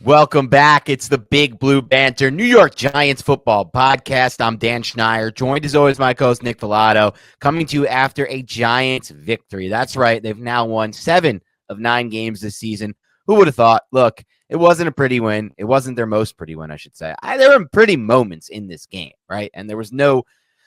Welcome back. It's the Big Blue Banter New York Giants football podcast. I'm Dan Schneier, joined as always by my co-host Nick Filato, coming to you after a Giants victory. That's right. They've now won 7 of 9 games this season. Who would have thought? Look, it wasn't a pretty win. It wasn't their most pretty win, I should say. There were pretty moments in this game, right? And there was no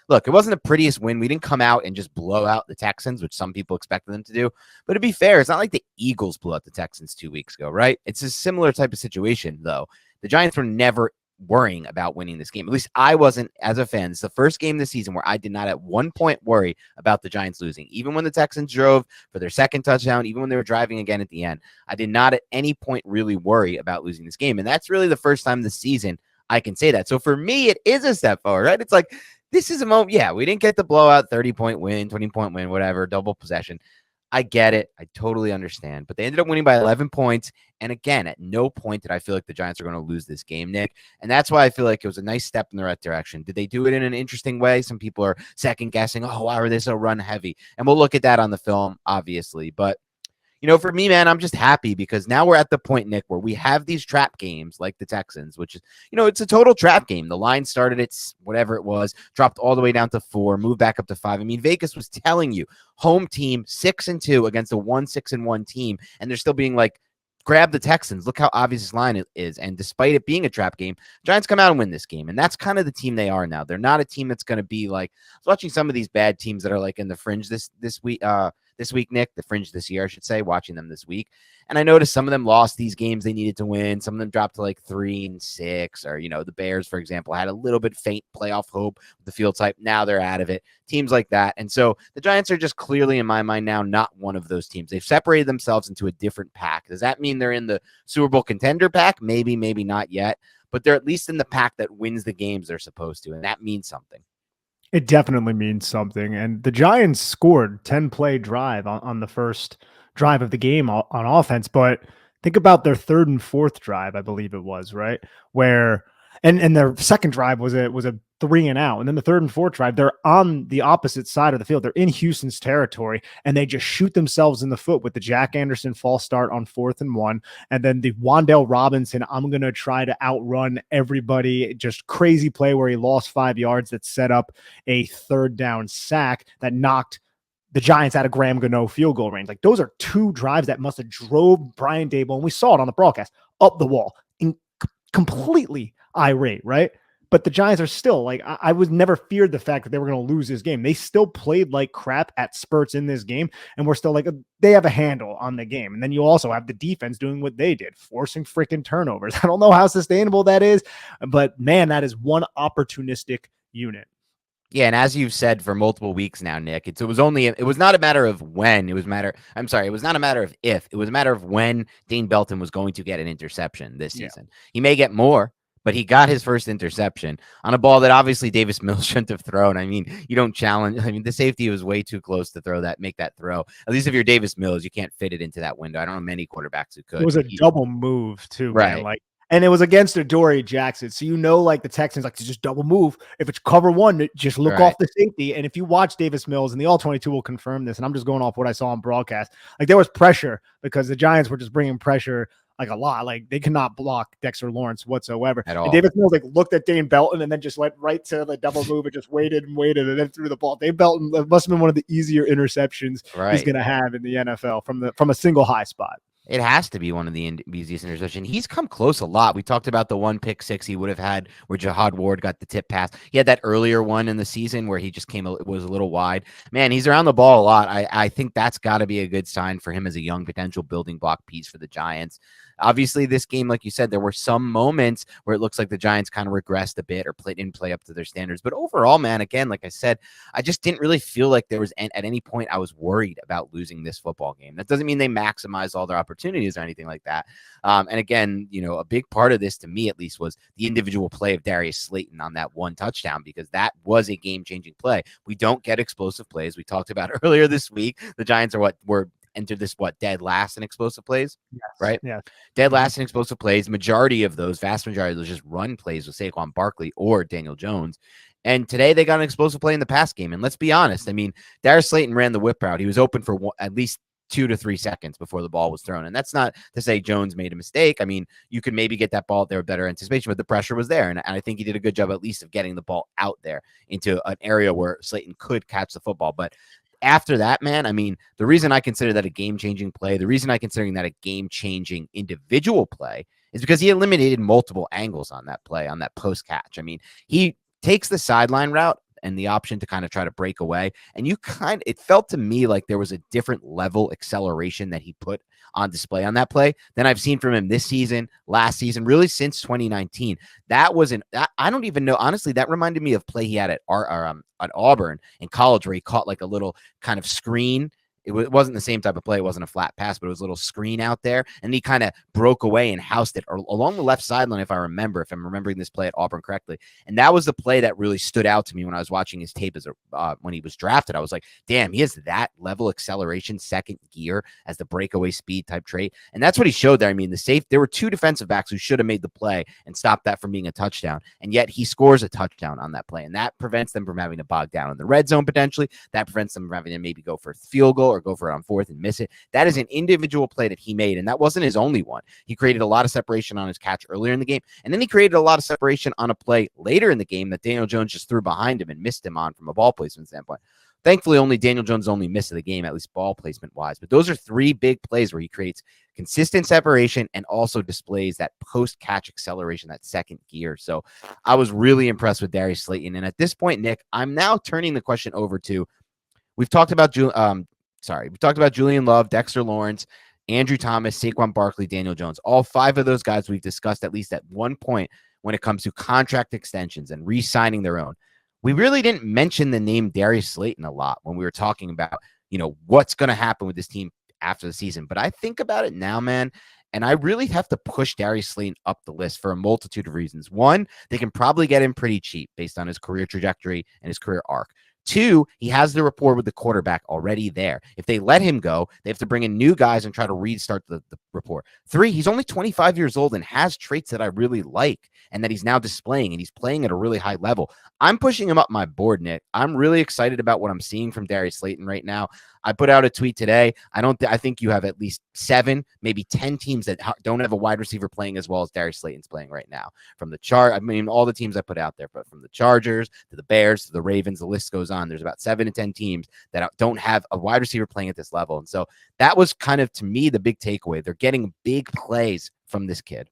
look, it wasn't the prettiest win. We didn't come out and just blow out the Texans, which some people expected them to do. But to be fair, it's not like the Eagles blew out the Texans 2 weeks ago, right? It's a similar type of situation, though. The Giants were never worrying about winning this game. At least I wasn't as a fan. It's the first game this season where I did not at one point worry about the Giants losing. Even when the Texans drove for their second touchdown, even when they were driving again at the end, I did not at any point really worry about losing this game. And that's really the first time this season I can say that. So for me, it is a step forward, right? It's like, this is a moment. Yeah, we didn't get the blowout, 30-point win, 20-point win, whatever, double possession. I get it. I totally understand. But they ended up winning by 11 points. And again, at no point did I feel like the Giants are going to lose this game, Nick. And that's why I feel like it was a nice step in the right direction. Did they do it in an interesting way? Some people are second guessing, oh, why were they so run heavy? And we'll look at that on the film, obviously. But for me, man, I'm just happy because now we're at the point, Nick, where we have these trap games like the Texans, which is, it's a total trap game. The line started at whatever it was, dropped all the way down to 4, moved back up to 5. I mean, Vegas was telling you, home team 6-2 against a 1-6-1 team, and they're still being like, grab the Texans. Look how obvious this line is. And despite it being a trap game, Giants come out and win this game. And that's kind of the team they are now. They're not a team that's going to be like, I was watching some of these bad teams that are like in the fringe this week, Nick, the fringe this year, I should say, watching them this week. And I noticed some of them lost these games they needed to win. Some of them dropped to like 3-6, or, the Bears, for example, had a little bit faint playoff hope with the field type. Now they're out of it. Teams like that. And so the Giants are just clearly, in my mind now, not one of those teams. They've separated themselves into a different pack. Does that mean they're in the Super Bowl contender pack? Maybe, maybe not yet. But they're at least in the pack that wins the games they're supposed to. And that means something. It definitely means something. And the Giants scored 10-play drive on the first drive of the game on offense. But think about their third and fourth drive, I believe it was, right? Where and their second drive was a 3 and out. And then the third and fourth drive, they're on the opposite side of the field. They're in Houston's territory, and they just shoot themselves in the foot with the Jack Anderson false start on 4th and 1. And then the Wan'Dale Robinson, I'm going to try to outrun everybody, just crazy play where he lost 5 yards that set up a third down sack that knocked the Giants out of Graham Gano field goal range. Like, those are 2 drives that must have drove Brian Daboll, and we saw it on the broadcast, up the wall, completely irate, right? But the Giants are still like, I was never feared the fact that they were going to lose this game. They still played like crap at spurts in this game. And we're still like, they have a handle on the game. And then you also have the defense doing what they did, forcing freaking turnovers. I don't know how sustainable that is, but man, that is one opportunistic unit. Yeah, and as you've said for multiple weeks now, Nick, it was not a matter of when, it was not a matter of if, it was a matter of when Dane Belton was going to get an interception this season. He may get more, but he got his first interception on a ball that obviously Davis Mills shouldn't have thrown. I mean, you don't challenge. I mean, the safety was way too close to make that throw. At least if you're Davis Mills, you can't fit it into that window. I don't know many quarterbacks who could. It was a double move too, right? Man. Like, and it was against Adoree Jackson. So, like the Texans like to just double move. If it's cover one, just look off the safety. And if you watch Davis Mills, and the All-22 will confirm this, and I'm just going off what I saw on broadcast, like there was pressure because the Giants were just bringing pressure like a lot. Like they cannot block Dexter Lawrence whatsoever. At all. And Davis Mills like looked at Dane Belton and then just went right to the double move and just waited and then threw the ball. Dane Belton must have been one of the easier interceptions he's going to have in the NFL from a single high spot. It has to be one of the easiest interceptions. He's come close a lot. We talked about the one pick six he would have had where Jahad Ward got the tip pass. He had that earlier one in the season where he just was a little wide. Man, he's around the ball a lot. I think that's got to be a good sign for him as a young potential building block piece for the Giants. Obviously, this game, like you said, there were some moments where it looks like the Giants kind of regressed a bit or didn't play up to their standards. But overall, man, again, like I said, I just didn't really feel like there was at any point I was worried about losing this football game. That doesn't mean they maximized all their opportunities or anything like that. And again, a big part of this, to me at least, was the individual play of Darius Slayton on that one touchdown, because that was a game-changing play. We don't get explosive plays. We talked about earlier this week. The Giants were entered this dead last in explosive plays, right? Yeah, dead last in explosive plays. Vast majority of those just run plays with Saquon Barkley or Daniel Jones. And today they got an explosive play in the pass game. And let's be honest, I mean, Darius Slayton ran the whip route. He was open for at least 2 to 3 seconds before the ball was thrown. And that's not to say Jones made a mistake. I mean, you could maybe get that ball there with better anticipation, but the pressure was there. And I think he did a good job, at least, of getting the ball out there into an area where Slayton could catch the football. But after that, man, I mean, the reason I consider that a game-changing play, the reason I consider that a game-changing individual play is because he eliminated multiple angles on that play, on that post catch. I mean, he takes the sideline route and the option to kind of try to break away. And it felt to me like there was a different level acceleration that he put on display on that play than I've seen from him this season, last season, really since 2019. That wasn't, I don't even know. Honestly, that reminded me of play he had at Auburn in college where he caught like a little kind of screen. It wasn't the same type of play. It wasn't a flat pass, but it was a little screen out there. And he kind of broke away and housed it along the left sideline, if I'm remembering this play at Auburn correctly. And that was the play that really stood out to me when I was watching his tape when he was drafted. I was like, damn, he has that level acceleration, second gear as the breakaway speed type trait. And that's what he showed there. I mean, there were two defensive backs who should have made the play and stopped that from being a touchdown. And yet he scores a touchdown on that play. And that prevents them from having to bog down in the red zone potentially. That prevents them from having to maybe go for a field goal or go for it on fourth and miss it. That is an individual play that he made, and that wasn't his only one. He created a lot of separation on his catch earlier in the game, and then he created a lot of separation on a play later in the game that Daniel Jones just threw behind him and missed him on from a ball placement standpoint. Thankfully, only Daniel Jones' only miss of the game, at least ball placement-wise. But those are three big plays where he creates consistent separation and also displays that post-catch acceleration, that second gear. So I was really impressed with Darius Slayton. And at this point, Nick, I'm now turning the question over to, we've talked about Julian Love, Dexter Lawrence, Andrew Thomas, Saquon Barkley, Daniel Jones. All five of those guys we've discussed at least at one point when it comes to contract extensions and re-signing their own. We really didn't mention the name Darius Slayton a lot when we were talking about, what's going to happen with this team after the season. But I think about it now, man, and I really have to push Darius Slayton up the list for a multitude of reasons. One, they can probably get him pretty cheap based on his career trajectory and his career arc. Two, he has the rapport with the quarterback already there. If they let him go, they have to bring in new guys and try to restart the rapport. Three, he's only 25 years old and has traits that I really like and that he's now displaying, and he's playing at a really high level. I'm pushing him up my board, Nick. I'm really excited about what I'm seeing from Darius Slayton right now. I put out a tweet today. I think you have at least 7, maybe 10 teams that don't have a wide receiver playing as well as Darius Slayton's playing right now. From all the teams I put out there, but from the Chargers to the Bears to the Ravens, the list goes on. There's about 7 to 10 teams that don't have a wide receiver playing at this level. And so that was kind of, to me, the big takeaway. They're getting big plays from this kid.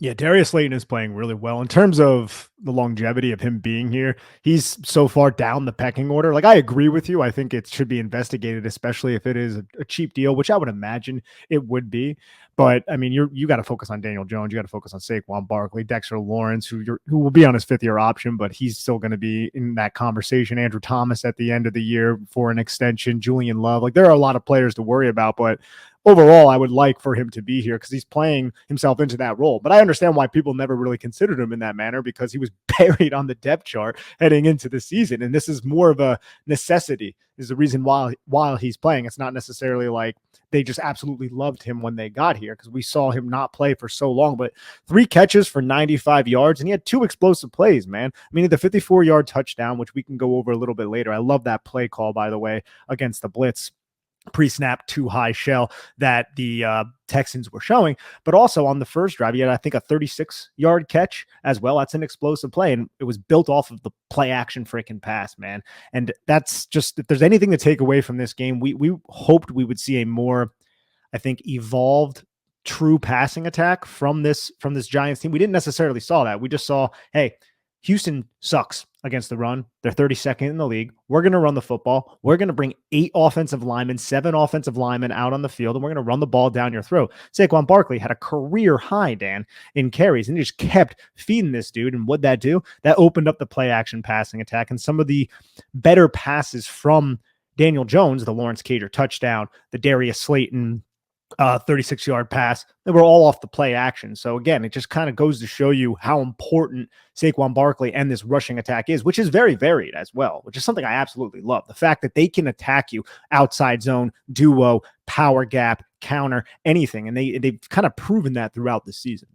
Yeah, Darius Slayton is playing really well. In terms of the longevity of him being here, he's so far down the pecking order. Like, I agree with you. I think it should be investigated, especially if it is a cheap deal, which I would imagine it would be. But, I mean, you got to focus on Daniel Jones. You got to focus on Saquon Barkley, Dexter Lawrence, who will be on his 5th-year option, but he's still going to be in that conversation. Andrew Thomas at the end of the year for an extension. Julian Love. Like, there are a lot of players to worry about, but overall, I would like for him to be here because he's playing himself into that role. But I understand why people never really considered him in that manner, because he was buried on the depth chart heading into the season. And this is more of a necessity, is the reason while he's playing. It's not necessarily like they just absolutely loved him when they got here, because we saw him not play for so long. But 3 catches for 95 yards, and he had 2 explosive plays, man. I mean, the 54-yard touchdown, which we can go over a little bit later. I love that play call, by the way, against the blitz. Pre-snap too high shell that the Texans were showing, but also on the first drive, he had, I think, a 36-yard catch as well. That's an explosive play, and it was built off of the play action freaking pass, man. And that's just, if there's anything to take away from this game, we hoped we would see a more, I think, evolved true passing attack from this Giants team. We didn't necessarily saw that. We just saw, hey, Houston sucks against the run. They're 32nd in the league. We're going to run the football. We're going to bring 8 offensive linemen, 7 offensive linemen out on the field, and we're going to run the ball down your throat. Saquon Barkley had a career high, Dan, in carries, and he just kept feeding this dude. And what'd that do? That opened up the play action passing attack, and some of the better passes from Daniel Jones, the Lawrence Cager touchdown, the Darius Slayton 36-yard pass, they were all off the play action. So again, it just kind of goes to show you how important Saquon Barkley and this rushing attack is, which is very varied as well, which is something I absolutely love. The fact that they can attack you outside zone, duo, power gap, counter, anything. And they've kind of proven that throughout the season.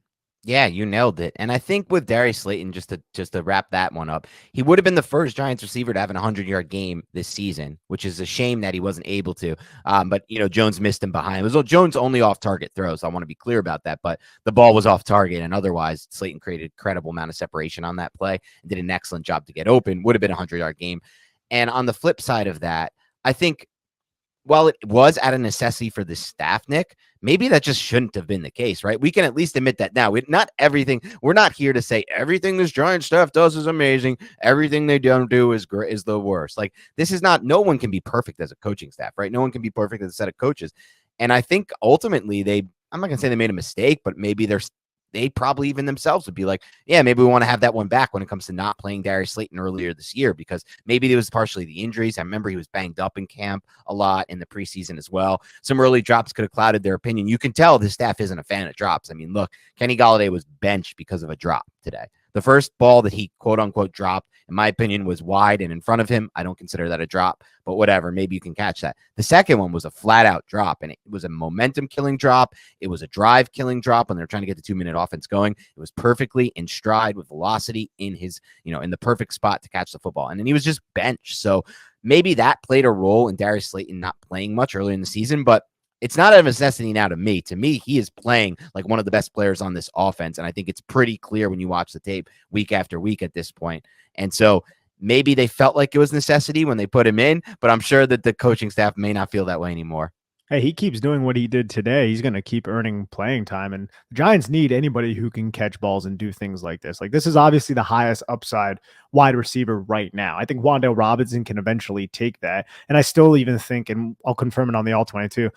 Yeah, you nailed it. And I think with Darius Slayton, just to wrap that one up, he would have been the first Giants receiver to have an 100-yard game this season, which is a shame that he wasn't able to. But Jones missed him behind. It was Jones only off target throws. So I want to be clear about that. But the ball was off target, and otherwise Slayton created a credible amount of separation on that play and did an excellent job to get open. Would have been a 100-yard game. And on the flip side of that, I think while it was at a necessity for the staff, Nick, maybe that just shouldn't have been the case, right? We can at least admit that now. We're not here to say everything this Giant staff does is amazing. Everything they don't do is the worst. Like, this is not, no one can be perfect as a coaching staff, right? No one can be perfect as a set of coaches. And I think ultimately I'm not going to say they made a mistake, but maybe they probably even themselves would be like, yeah, maybe we want to have that one back when it comes to not playing Darius Slayton earlier this year, because maybe it was partially the injuries. I remember he was banged up in camp a lot in the preseason as well. Some early drops could have clouded their opinion. You can tell the staff isn't a fan of drops. I mean, look, Kenny Golladay was benched because of a drop today. The first ball that he quote unquote dropped, in my opinion, was wide and in front of him. I don't consider that a drop, but whatever. Maybe you can catch that. The second one was a flat out drop, and it was a momentum killing drop. It was a drive killing drop when they're trying to get the 2-minute offense going. It was perfectly in stride with velocity in his, in the perfect spot to catch the football. And then he was just benched. So maybe that played a role in Darius Slayton not playing much early in the season, but it's not a necessity now to me. To me, he is playing like one of the best players on this offense. And I think it's pretty clear when you watch the tape week after week at this point. And so maybe they felt like it was necessity when they put him in, but I'm sure that the coaching staff may not feel that way anymore. Hey, he keeps doing what he did today. He's going to keep earning playing time. And the Giants need anybody who can catch balls and do things like this. Like, this is obviously the highest upside wide receiver right now. I think Wan'Dale Robinson can eventually take that. And I still even think, and I'll confirm it on the All 22,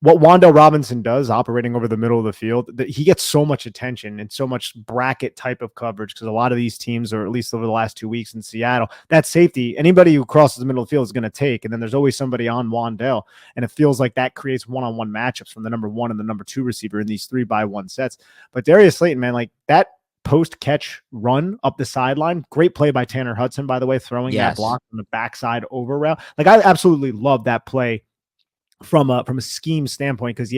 what Wan'Dale Robinson does operating over the middle of the field, that he gets so much attention and so much bracket type of coverage, because a lot of these teams, or at least over the last 2 weeks in Seattle, that safety, anybody who crosses the middle of the field is going to take. And then there's always somebody on Wan'Dale. And it feels like that creates one-on-one matchups from the number 1 and the number 2 receiver in these 3-by-1 sets. But Darius Slayton, man, like that post-catch run up the sideline, great play by Tanner Hudson, by the way, throwing that block from the backside over route. Like, I absolutely love that play from a scheme standpoint, because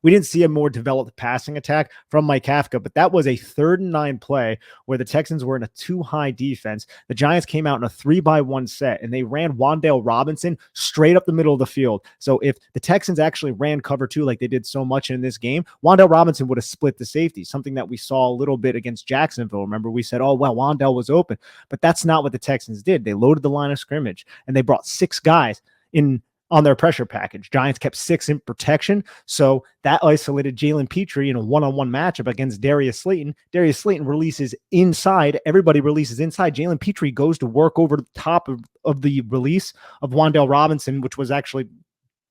we didn't see a more developed passing attack from Mike Kafka, but that was a 3rd and 9 play where the Texans were in a too high defense. The Giants came out in a 3-by-1 set, and they ran Wan'Dale Robinson straight up the middle of the field. So if the Texans actually ran cover 2 like they did so much in this game, Wan'Dale Robinson would have split the safety, something that we saw a little bit against Jacksonville. Remember, we said, oh, well, Wan'Dale was open, but that's not what the Texans did. They loaded the line of scrimmage, and they brought 6 guys in on their pressure package. Giants kept 6 in protection, so that isolated Jalen Petrie in a one-on-one matchup against Darius Slayton. Darius Slayton releases inside. Everybody releases inside. Jalen Petrie goes to work over the top of the release of Wan'Dale Robinson, which was actually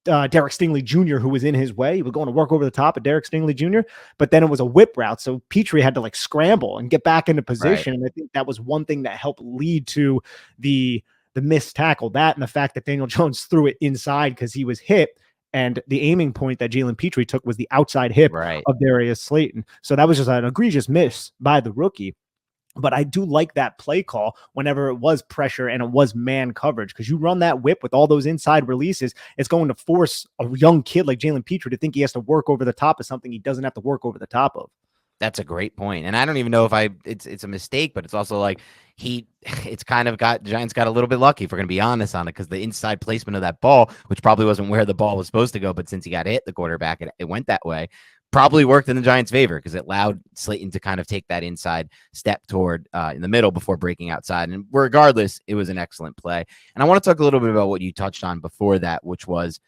Derek Stingley Jr., who was in his way. He was going to work over the top of Derek Stingley Jr., but then it was a whip route, so Petrie had to like scramble and get back into position. Right. And I think that was one thing that helped lead to the missed tackle, that and the fact that Daniel Jones threw it inside because he was hit, and the aiming point that Jalen Petrie took was the outside hip of Darius Slayton. So that was just an egregious miss by the rookie. But I do like that play call whenever it was pressure and it was man coverage, because you run that whip with all those inside releases, it's going to force a young kid like Jalen Petrie to think he has to work over the top of something he doesn't have to work over the top of. That's a great point. And I don't even know if it's a mistake, but it's also like it's kind of Giants got a little bit lucky, if we're going to be honest on it, because the inside placement of that ball, which probably wasn't where the ball was supposed to go, but since he got hit, the quarterback, it went that way, probably worked in the Giants' favor, because it allowed Slayton to kind of take that inside step toward in the middle before breaking outside. And regardless, it was an excellent play. And I want to talk a little bit about what you touched on before that, which was,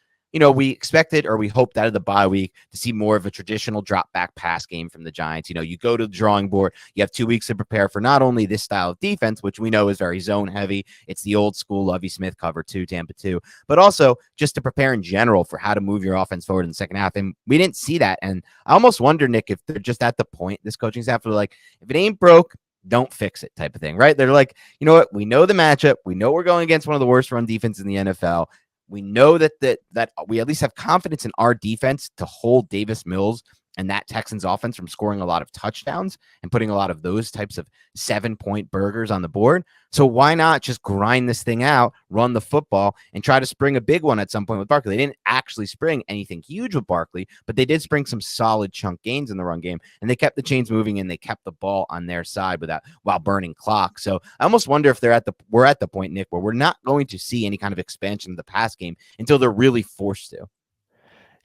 we expected, or we hoped out of the bye week, to see more of a traditional drop back pass game from the Giants. You go to the drawing board, you have 2 weeks to prepare for not only this style of defense, which we know is very zone heavy. It's the old school Lovie Smith cover 2, Tampa 2, but also just to prepare in general for how to move your offense forward in the second half. And we didn't see that. And I almost wonder, Nick, if they're just at the point, this coaching staff, they're like, if it ain't broke, don't fix it type of thing, right? They're like, you know what? We know the matchup. We know we're going against one of the worst run defenses in the NFL. We know that we at least have confidence in our defense to hold Davis Mills and that Texans offense from scoring a lot of touchdowns and putting a lot of those types of 7-point burgers on the board. So why not just grind this thing out, run the football, and try to spring a big one at some point with Barkley? They didn't actually spring anything huge with Barkley, but they did spring some solid chunk gains in the run game, and they kept the chains moving and they kept the ball on their side while burning clock. So I almost wonder if we're at the point, Nick, where we're not going to see any kind of expansion of the pass game until they're really forced to.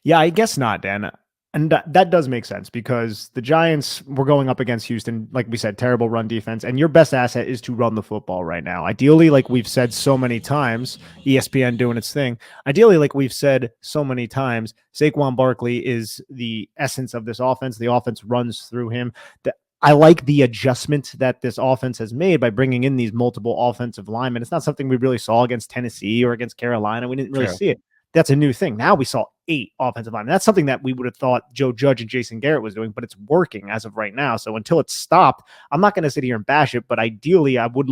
Yeah, I guess not, Dan. And that does make sense because the Giants were going up against Houston, like we said, terrible run defense. And your best asset is to run the football right now. Ideally, like we've said so many times, ESPN doing its thing. Ideally, like we've said so many times, Saquon Barkley is the essence of this offense. The offense runs through him. I like the adjustment that this offense has made by bringing in these multiple offensive linemen. It's not something we really saw against Tennessee or against Carolina. We didn't really see it. That's a new thing. Now we saw 8 offensive linemen. That's something that we would have thought Joe Judge and Jason Garrett was doing, but it's working as of right now. So until it's stopped, I'm not going to sit here and bash it, but ideally I would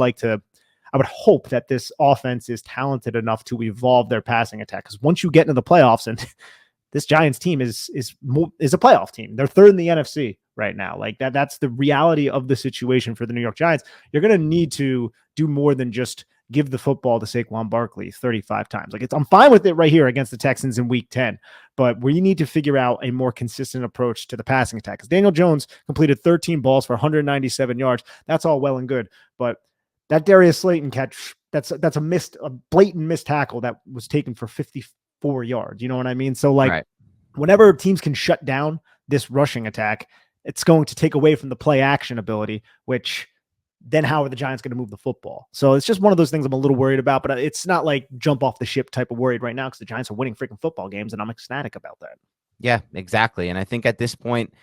hope that this offense is talented enough to evolve their passing attack. Because once you get into the playoffs, and this Giants team is a playoff team. They're third in the NFC right now. Like that's the reality of the situation for the New York Giants. You're going to need to do more than just give the football to Saquon Barkley 35 times. I'm fine with it right here against the Texans in week 10, but we need to figure out a more consistent approach to the passing attack. Because Daniel Jones completed 13 balls for 197 yards. That's all well and good, but that Darius Slayton catch, that's a blatant missed tackle that was taken for 54 yards. You know what I mean? So whenever teams can shut down this rushing attack, it's going to take away from the play action ability, which then how are the Giants going to move the football? So it's just one of those things I'm a little worried about, but it's not like jump off the ship type of worried right now because the Giants are winning freaking football games, and I'm ecstatic about that. Yeah, exactly. And I think at this point,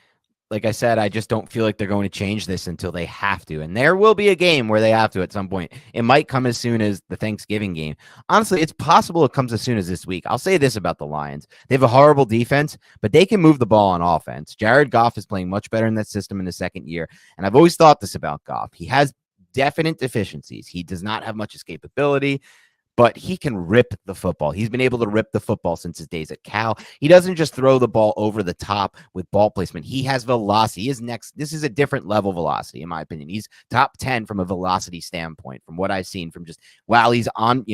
like I said, I just don't feel like they're going to change this until they have to. And there will be a game where they have to at some point. It might come as soon as the Thanksgiving game. Honestly, it's possible it comes as soon as this week. I'll say this about the Lions. They have a horrible defense, but they can move the ball on offense. Jared Goff is playing much better in that system in the second year. And I've always thought this about Goff. He has definite deficiencies. He does not have much escapability, but he can rip the football. He's been able to rip the football since his days at Cal. He doesn't just throw the ball over the top with ball placement. He has velocity. This is a different level velocity, in my opinion. He's top 10 from a velocity standpoint, from what I've seen from just while he's on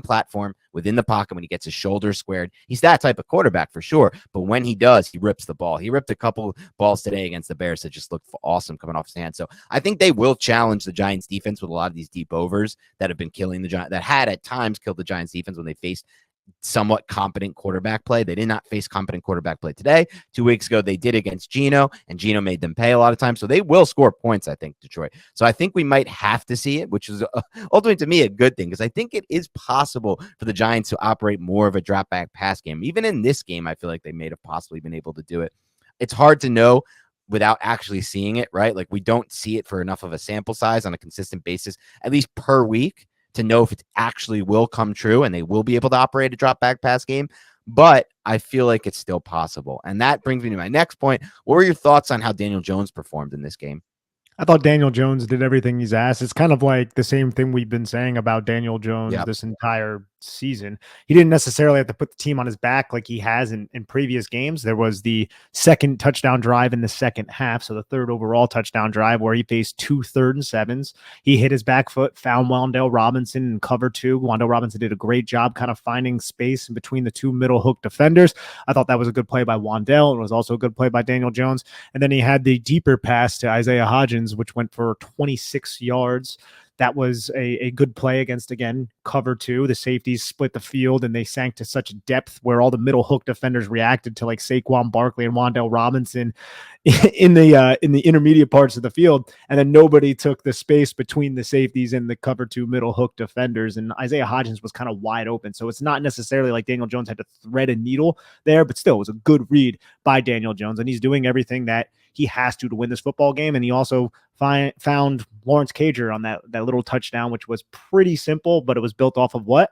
platform within the pocket when he gets his shoulders squared. He's that type of quarterback for sure. But when he does, he rips the ball. He ripped a couple balls today against the Bears that just looked awesome coming off his hand. So I think they will challenge the Giants defense with a lot of these deep overs that have been killing the Giants, that had at times killed the Giants defense when they faced somewhat competent quarterback play. They did not face competent quarterback play today. 2 weeks ago, they did against Geno, and Geno made them pay a lot of times. So they will score points, I think, Detroit. So I think we might have to see it, which is ultimately to me a good thing, because I think it is possible for the Giants to operate more of a drop back pass game. Even in this game, I feel like they may have possibly been able to do it. It's hard to know without actually seeing it, right? Like we don't see it for enough of a sample size on a consistent basis, at least per week, to know if it actually will come true and they will be able to operate a drop back pass game. But I feel like it's still possible. And that brings me to my next point. What were your thoughts on how Daniel Jones performed in this game? I thought Daniel Jones did everything he's asked. It's kind of like the same thing we've been saying about Daniel Jones this entire season. He didn't necessarily have to put the team on his back like he has in previous games. There was the second touchdown drive in the second half, so the third overall touchdown drive where he faced 2 3rd and 7s. He hit his back foot, found Wan'Dale Robinson in cover 2. Wan'Dale Robinson did a great job kind of finding space in between the 2 middle hook defenders. I thought that was a good play by Wan'Dale. It was also a good play by Daniel Jones. And then he had the deeper pass to Isaiah Hodgins, which went for 26 yards. That was a good play against, again, cover 2. The safeties split the field and they sank to such depth where all the middle hook defenders reacted to like Saquon Barkley and Wan'Dale Robinson in the intermediate parts of the field. And then nobody took the space between the safeties and the cover 2 middle hook defenders. And Isaiah Hodgins was kind of wide open. So it's not necessarily like Daniel Jones had to thread a needle there, but still it was a good read by Daniel Jones. And he's doing everything that he has to win this football game. And he also found Lawrence Cager on that little touchdown, which was pretty simple, but it was built off of what?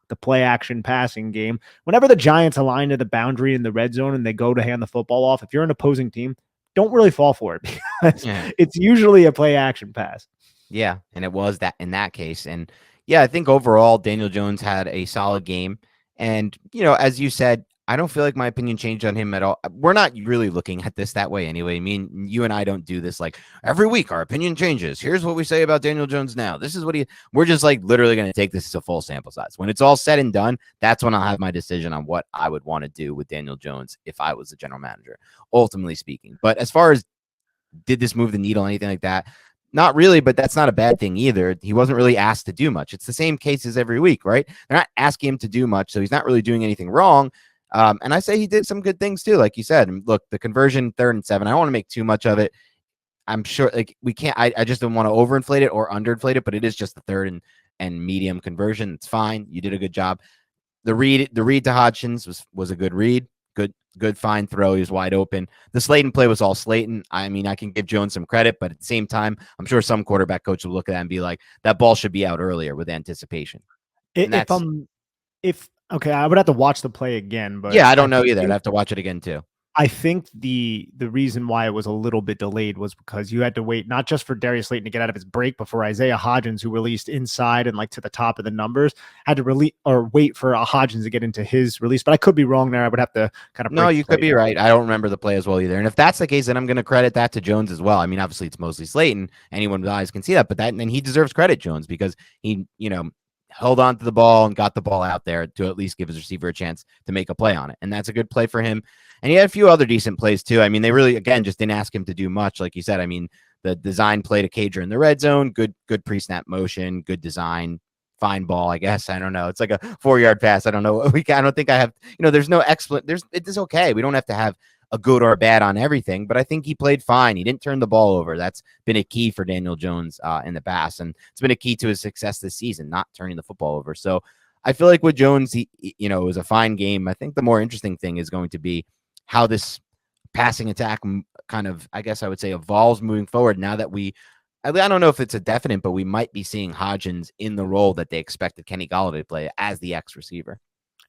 The play action passing game. Whenever the Giants align to the boundary in the red zone and they go to hand the football off, if you're an opposing team, don't really fall for it because it's usually a play action pass. Yeah, and it was that in that case. And yeah, I think overall Daniel Jones had a solid game. And, as you said, I don't feel like my opinion changed on him at all. We're not really looking at this that way anyway. I mean, you and I don't do this like every week. Our opinion changes. Here's what we say about Daniel Jones now. This is what we're just like literally going to take this as a full sample size. When it's all said and done, that's when I'll have my decision on what I would want to do with Daniel Jones if I was the general manager, ultimately speaking. But as far as did this move the needle, anything like that? Not really, but that's not a bad thing either. He wasn't really asked to do much. It's the same cases every week, right? They're not asking him to do much, so he's not really doing anything wrong. And I say he did some good things too, like you said. And look, the conversion 3rd and 7, I don't want to make too much of it. I'm sure like we can't, I just don't want to overinflate it or underinflate it, but it is just the 3rd and medium conversion. It's fine. You did a good job. The read to Hodgins was a good read. Good fine throw. He was wide open. The Slayton play was all Slayton. I mean, I can give Jones some credit, but at the same time, I'm sure some quarterback coach will look at that and be like, that ball should be out earlier with anticipation. Okay, I would have to watch the play again, but yeah, I don't know either. I'd have to watch it again too. I think the reason why it was a little bit delayed was because you had to wait not just for Darius Slayton to get out of his break, but for Isaiah Hodgins, who released inside and like to the top of the numbers, had to release or wait for Hodgins to get into his release. But I could be wrong there. I would have to kind of. No, you could be right. I don't remember the play as well either. And if that's the case, then I'm going to credit that to Jones as well. I mean, obviously it's mostly Slayton. Anyone with eyes can see that, but then he deserves credit, Jones, because he, held on to the ball and got the ball out there to at least give his receiver a chance to make a play on it. And that's a good play for him. And he had a few other decent plays too. I mean, they really, again, just didn't ask him to do much. Like you said, I mean, the design play to Cager in the red zone, good pre-snap motion, good design, fine ball, I guess. I don't know. It's like a 4-yard pass. I don't know. I don't think I have, there's no it is okay. We don't have to have a good or a bad on everything, but I think he played fine. He didn't turn the ball over. That's been a key for Daniel Jones in the past, and it's been a key to his success this season, not turning the football over. So I feel like with Jones, it was a fine game. I think the more interesting thing is going to be how this passing attack kind of, I guess I would say, evolves moving forward now that I don't know if it's a definite, but we might be seeing Hodgins in the role that they expected Kenny Golladay to play as the X receiver.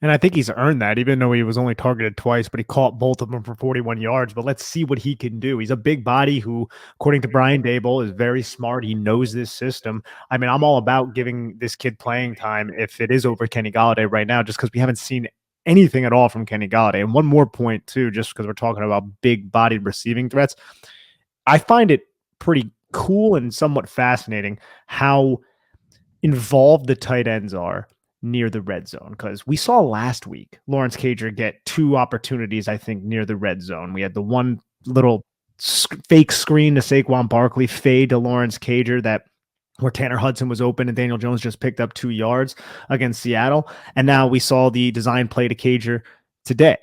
And I think he's earned that, even though he was only targeted twice, but he caught both of them for 41 yards. But let's see what he can do. He's a big body who, according to Brian Dable, is very smart. He knows this system. I mean, I'm all about giving this kid playing time if it is over Kenny Golladay right now, just because we haven't seen anything at all from Kenny Golladay. And one more point, too, just because we're talking about big-bodied receiving threats. I find it pretty cool and somewhat fascinating how involved the tight ends are near the red zone, because we saw last week Lawrence Cager get 2 opportunities, I think, near the red zone. We had the one little fake screen to Saquon Barkley, fade to Lawrence Cager that where Tanner Hudson was open and Daniel Jones just picked up 2 yards against Seattle. And now we saw the design play to Cager today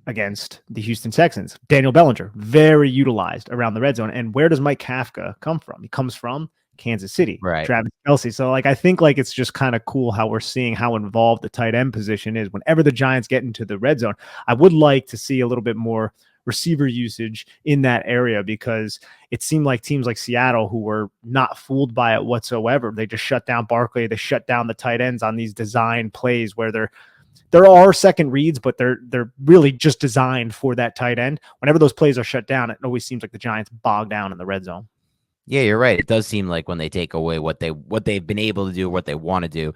against the Houston Texans. Daniel Bellinger, very utilized around the red zone. And where does Mike Kafka come from? He comes from Kansas City, right? Travis Kelce. So I think it's just kind of cool how we're seeing how involved the tight end position is whenever the Giants get into the red zone. I would like to see a little bit more receiver usage in that area, because it seemed like teams like Seattle, who were not fooled by it whatsoever, they just shut down Barkley. They shut down the tight ends on these design plays where there are second reads, but they're really just designed for that tight end. Whenever those plays are shut down, it always seems like the Giants bog down in the red zone. Yeah, you're right. It does seem like when they take away what they've been able to do, what they want to do,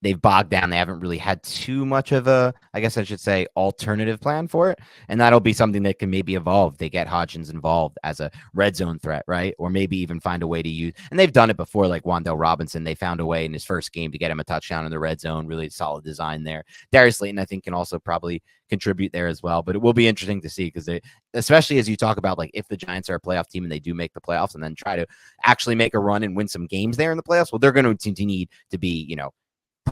they've bogged down. They haven't really had too much of a, I guess I should say, alternative plan for it. And that'll be something that can maybe evolve. They get Hodgins involved as a red zone threat, right? Or maybe even find a way to use, and they've done it before, like Wan'Dale Robinson. They found a way in his first game to get him a touchdown in the red zone. Really solid design there. Darius Slayton, I think, can also probably contribute there as well. But it will be interesting to see, because especially as you talk about, like, if the Giants are a playoff team and they do make the playoffs and then try to actually make a run and win some games there in the playoffs, well, they're going to need to be,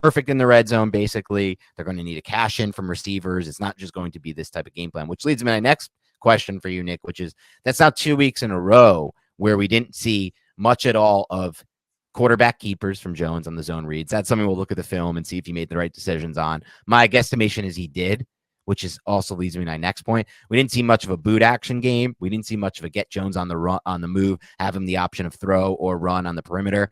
perfect in the red zone. Basically, they're going to need a cash in from receivers. It's not just going to be this type of game plan, which leads me to my next question for you, Nick, which is, that's now 2 weeks in a row where we didn't see much at all of quarterback keepers from Jones on the zone reads. That's something we'll look at the film and see if he made the right decisions on. My guesstimation is he did, which is also leads me to my next point. We didn't see much of a boot action game. We didn't see much of a get Jones on the run, on the move, have him the option of throw or run on the perimeter.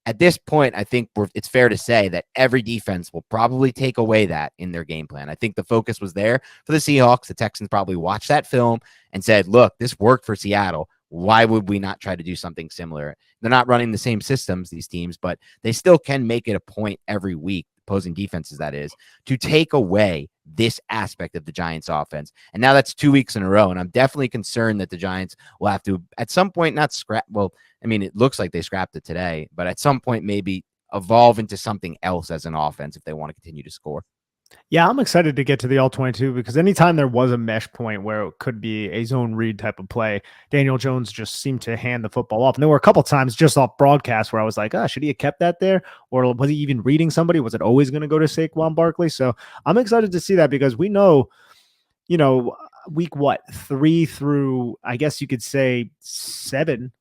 At this point, I think it's fair to say that every defense will probably take away that in their game plan. I think the focus was there for the Seahawks. The Texans probably watched that film and said, look, this worked for Seattle. Why would we not try to do something similar? They're not running the same systems, these teams, but they still can make it a point every week, opposing defenses, that is, to take away this aspect of the Giants offense. And now that's 2 weeks in a row. And I'm definitely concerned that the Giants will have to, at some point, not scrap. Well, I mean, it looks like they scrapped it today, but at some point, maybe evolve into something else as an offense if they want to continue to score. Yeah, I'm excited to get to the all 22 because anytime there was a mesh point where it could be a zone read type of play, Daniel Jones just seemed to hand the football off. And there were a couple times just off broadcast where I was like, should he have kept that there? Or was he even reading somebody? Was it always going to go to Saquon Barkley? So I'm excited to see that because we know, week 3 through, I guess you could say 7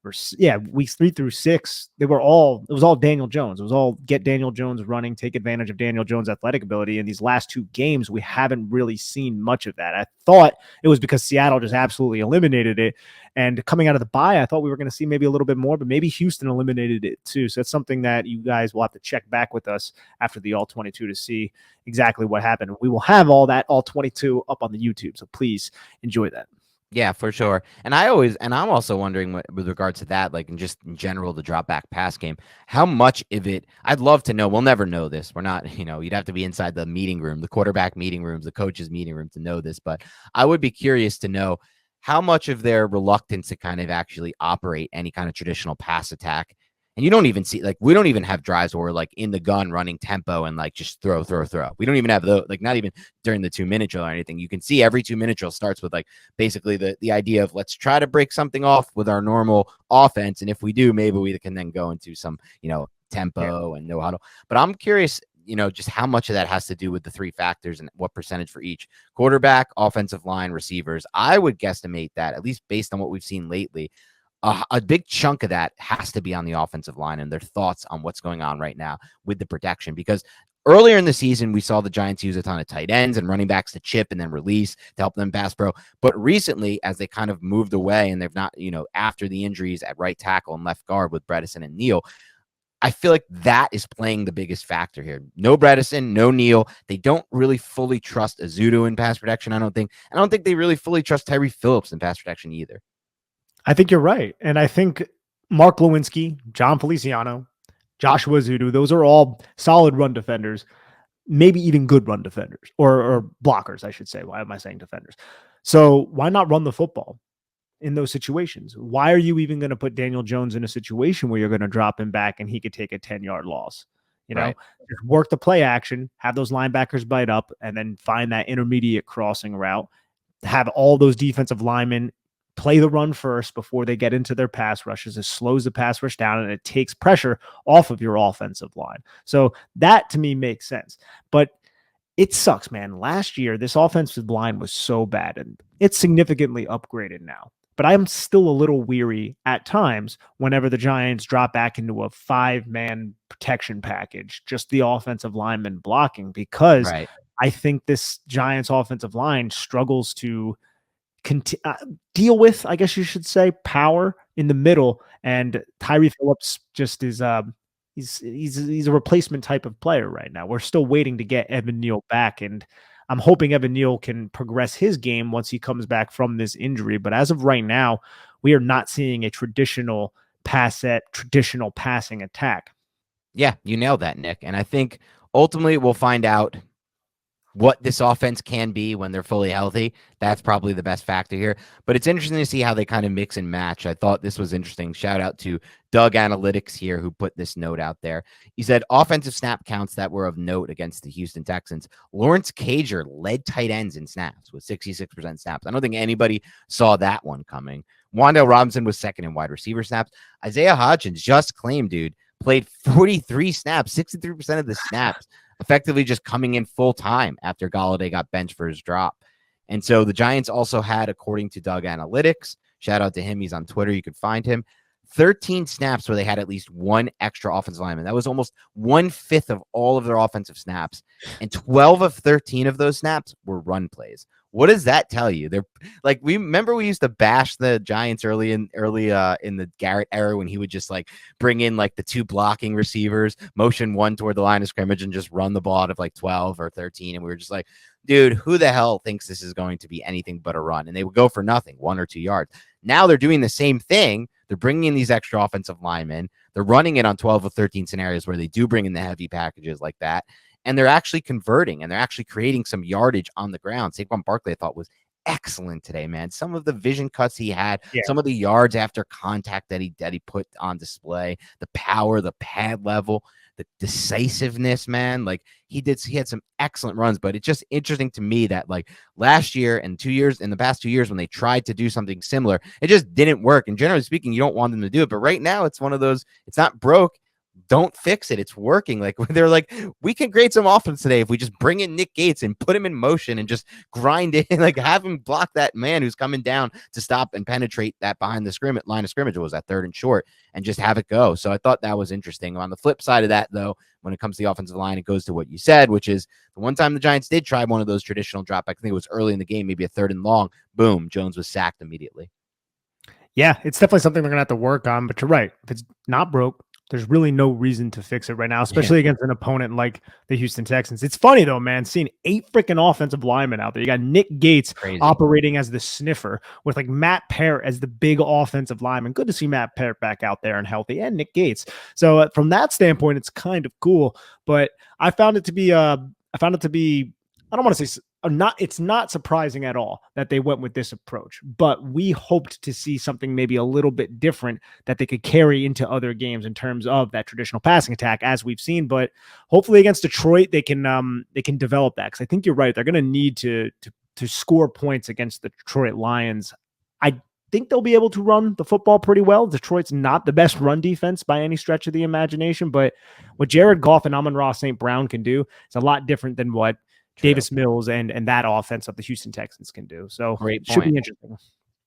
weeks 3 through 6, it was all Daniel Jones. It was all get Daniel Jones running, take advantage of Daniel Jones' athletic ability. In these last 2 games, we haven't really seen much of that. I thought it was because Seattle just absolutely eliminated it. And coming out of the bye, I thought we were going to see maybe a little bit more, but maybe Houston eliminated it too. So that's something that you guys will have to check back with us after the all 22 to see exactly what happened. We will have all 22 up on the YouTube. So please enjoy that. Yeah, for sure. And I'm also wondering with regards to that, like, and just in general, the drop back pass game, how much of it, I'd love to know. We'll never know this. We're not, you'd have to be inside the meeting room, the quarterback meeting rooms, the coach's meeting room to know this. But I would be curious to know how much of their reluctance to kind of actually operate any kind of traditional pass attack. And you don't even see, like, we don't even have drives where we're like in the gun running tempo and like just throw. We don't even have those, like, not even during the 2-minute drill or anything. You can see every 2-minute drill starts with like basically the idea of let's try to break something off with our normal offense. And if we do, maybe we can then go into some, tempo and no huddle. But I'm curious, just how much of that has to do with the 3 factors and what percentage for each: quarterback, offensive line, receivers. I would guesstimate that, at least based on what we've seen lately, a big chunk of that has to be on the offensive line and their thoughts on what's going on right now with the protection. Because earlier in the season, we saw the Giants use a ton of tight ends and running backs to chip and then release to help them pass pro. But recently, as they kind of moved away and they've not, after the injuries at right tackle and left guard with Bredesen and Neal, I feel like that is playing the biggest factor here. No Bredesen, no Neal. They don't really fully trust Azudu in pass protection, I don't think. I don't think they really fully trust Tyree Phillips in pass protection either. I think you're right. And I think Mark Lewinsky, John Feliciano, Joshua Azudu, those are all solid run defenders, maybe even good run defenders or blockers, I should say. Why am I saying defenders? So why not run the football in those situations? Why are you even going to put Daniel Jones in a situation where you're going to drop him back and he could take a 10-yard loss? Right. Just work the play action, have those linebackers bite up, and then find that intermediate crossing route, have all those defensive linemen play the run first before they get into their pass rushes. It slows the pass rush down and it takes pressure off of your offensive line. So that to me makes sense. But it sucks, man. Last year, this offensive line was so bad and it's significantly upgraded now. But I'm still a little weary at times whenever the Giants drop back into a 5-man protection package, just the offensive lineman blocking, because Right. I think this Giants offensive line struggles to deal with, I guess you should say, power in the middle. And Tyree Phillips just is he's a replacement type of player right now. We're still waiting to get Evan Neal back, and I'm hoping Evan Neal can progress his game once he comes back from this injury. But as of right now, we are not seeing a traditional traditional passing attack. Yeah, you nailed that, Nick. And I think ultimately we'll find out what this offense can be when they're fully healthy. That's probably the best factor here. But it's interesting to see how they kind of mix and match. I thought this was interesting. Shout out to Doug Analytics here, who put this note out there. He said offensive snap counts that were of note against the Houston Texans. Lawrence Cager led tight ends in snaps with 66% snaps. I don't think anybody saw that one coming. Wan'Dale Robinson was second in wide receiver snaps. Isaiah Hodgins, just claimed, dude, played 43 snaps, 63% of the snaps, effectively just coming in full time after Golladay got benched for his drop. And so the Giants also had, according to Doug Analytics, shout out to him, he's on Twitter, you could find him, 13 snaps where they had at least one extra offensive lineman. That was almost 1/5 of all of their offensive snaps. And 12 of 13 of those snaps were run plays. What does that tell you? They're like, we used to bash the Giants early in the Garrett era when he would just like bring in like the 2 blocking receivers, motion one toward the line of scrimmage and just run the ball out of like 12 or 13. And we were just like, dude, who the hell thinks this is going to be anything but a run? And they would go for nothing, 1 or 2 yards. Now they're doing the same thing. They're bringing in these extra offensive linemen. They're running it on 12 or 13 scenarios where they do bring in the heavy packages like that. and they're actually converting and they're actually creating some yardage on the ground. Saquon Barkley, I thought, was excellent today, man. Some of the vision cuts he had, some of the yards after contact that he put on display, the power, the pad level, the decisiveness, man. Like he had some excellent runs, but it's just interesting to me that like last year and in the past 2 years, when they tried to do something similar, it just didn't work. And generally speaking, you don't want them to do it. But right now it's one of those, it's not broke. Don't fix it. It's working. Like they're like, we can create some offense today if we just bring in Nick Gates and put him in motion and just grind it, like have him block that man who's coming down to stop and penetrate that behind the line of scrimmage. It was that 3rd and short, and just have it go. So I thought that was interesting. On the flip side of that, though, when it comes to the offensive line, it goes to what you said, which is the one time the Giants did try one of those traditional dropbacks. I think it was early in the game, maybe a 3rd and long. Boom, Jones was sacked immediately. Yeah, it's definitely something they're gonna have to work on. But you're right. If it's not broke, there's really no reason to fix it right now, especially against an opponent like the Houston Texans. It's funny, though, man, seeing 8 freaking offensive linemen out there. You got Nick Gates operating as the sniffer with like Matt Parrott as the big offensive lineman. Good to see Matt Parrott back out there and healthy, and Nick Gates. So from that standpoint, it's kind of cool. But I found it to be, I don't want to say it's not surprising at all that they went with this approach, but we hoped to see something maybe a little bit different that they could carry into other games in terms of that traditional passing attack, as we've seen. But hopefully against Detroit, they can develop that, because I think you're right. They're going to need to score points against the Detroit Lions. I think they'll be able to run the football pretty well. Detroit's not the best run defense by any stretch of the imagination, but what Jared Goff and Amon-Ra St. Brown can do is a lot different than what Davis Mills and that offense of the Houston Texans can do. So great point. Should be interesting.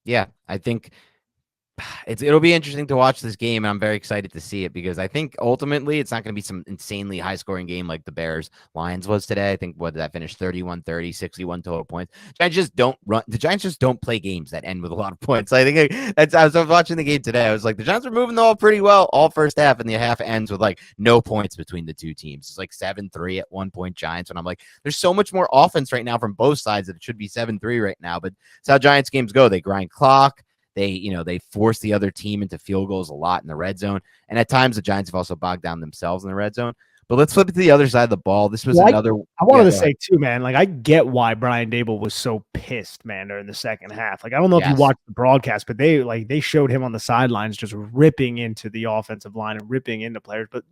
Yeah, I think it'll be interesting to watch this game, and I'm very excited to see it, because I think ultimately it's not going to be some insanely high-scoring game like the Bears-Lions was today. I think, what did that finish? 31-30, 61 total points. The Giants just don't play games that end with a lot of points. I think I was watching the game today. I was like, the Giants were moving the ball pretty well all first half, and the half ends with like no points between the two teams. It's like 7-3 at one point Giants, and I'm like, there's so much more offense right now from both sides that it should be 7-3 right now. But it's how Giants games go. They grind clock. They force the other team into field goals a lot in the red zone. And at times the Giants have also bogged down themselves in the red zone. But let's flip it to the other side of the ball. This was another. I wanted to say too, man, like I get why Brian Dable was so pissed, man, during the second half. Like, I don't know if you watched the broadcast, but they showed him on the sidelines just ripping into the offensive line and ripping into players. But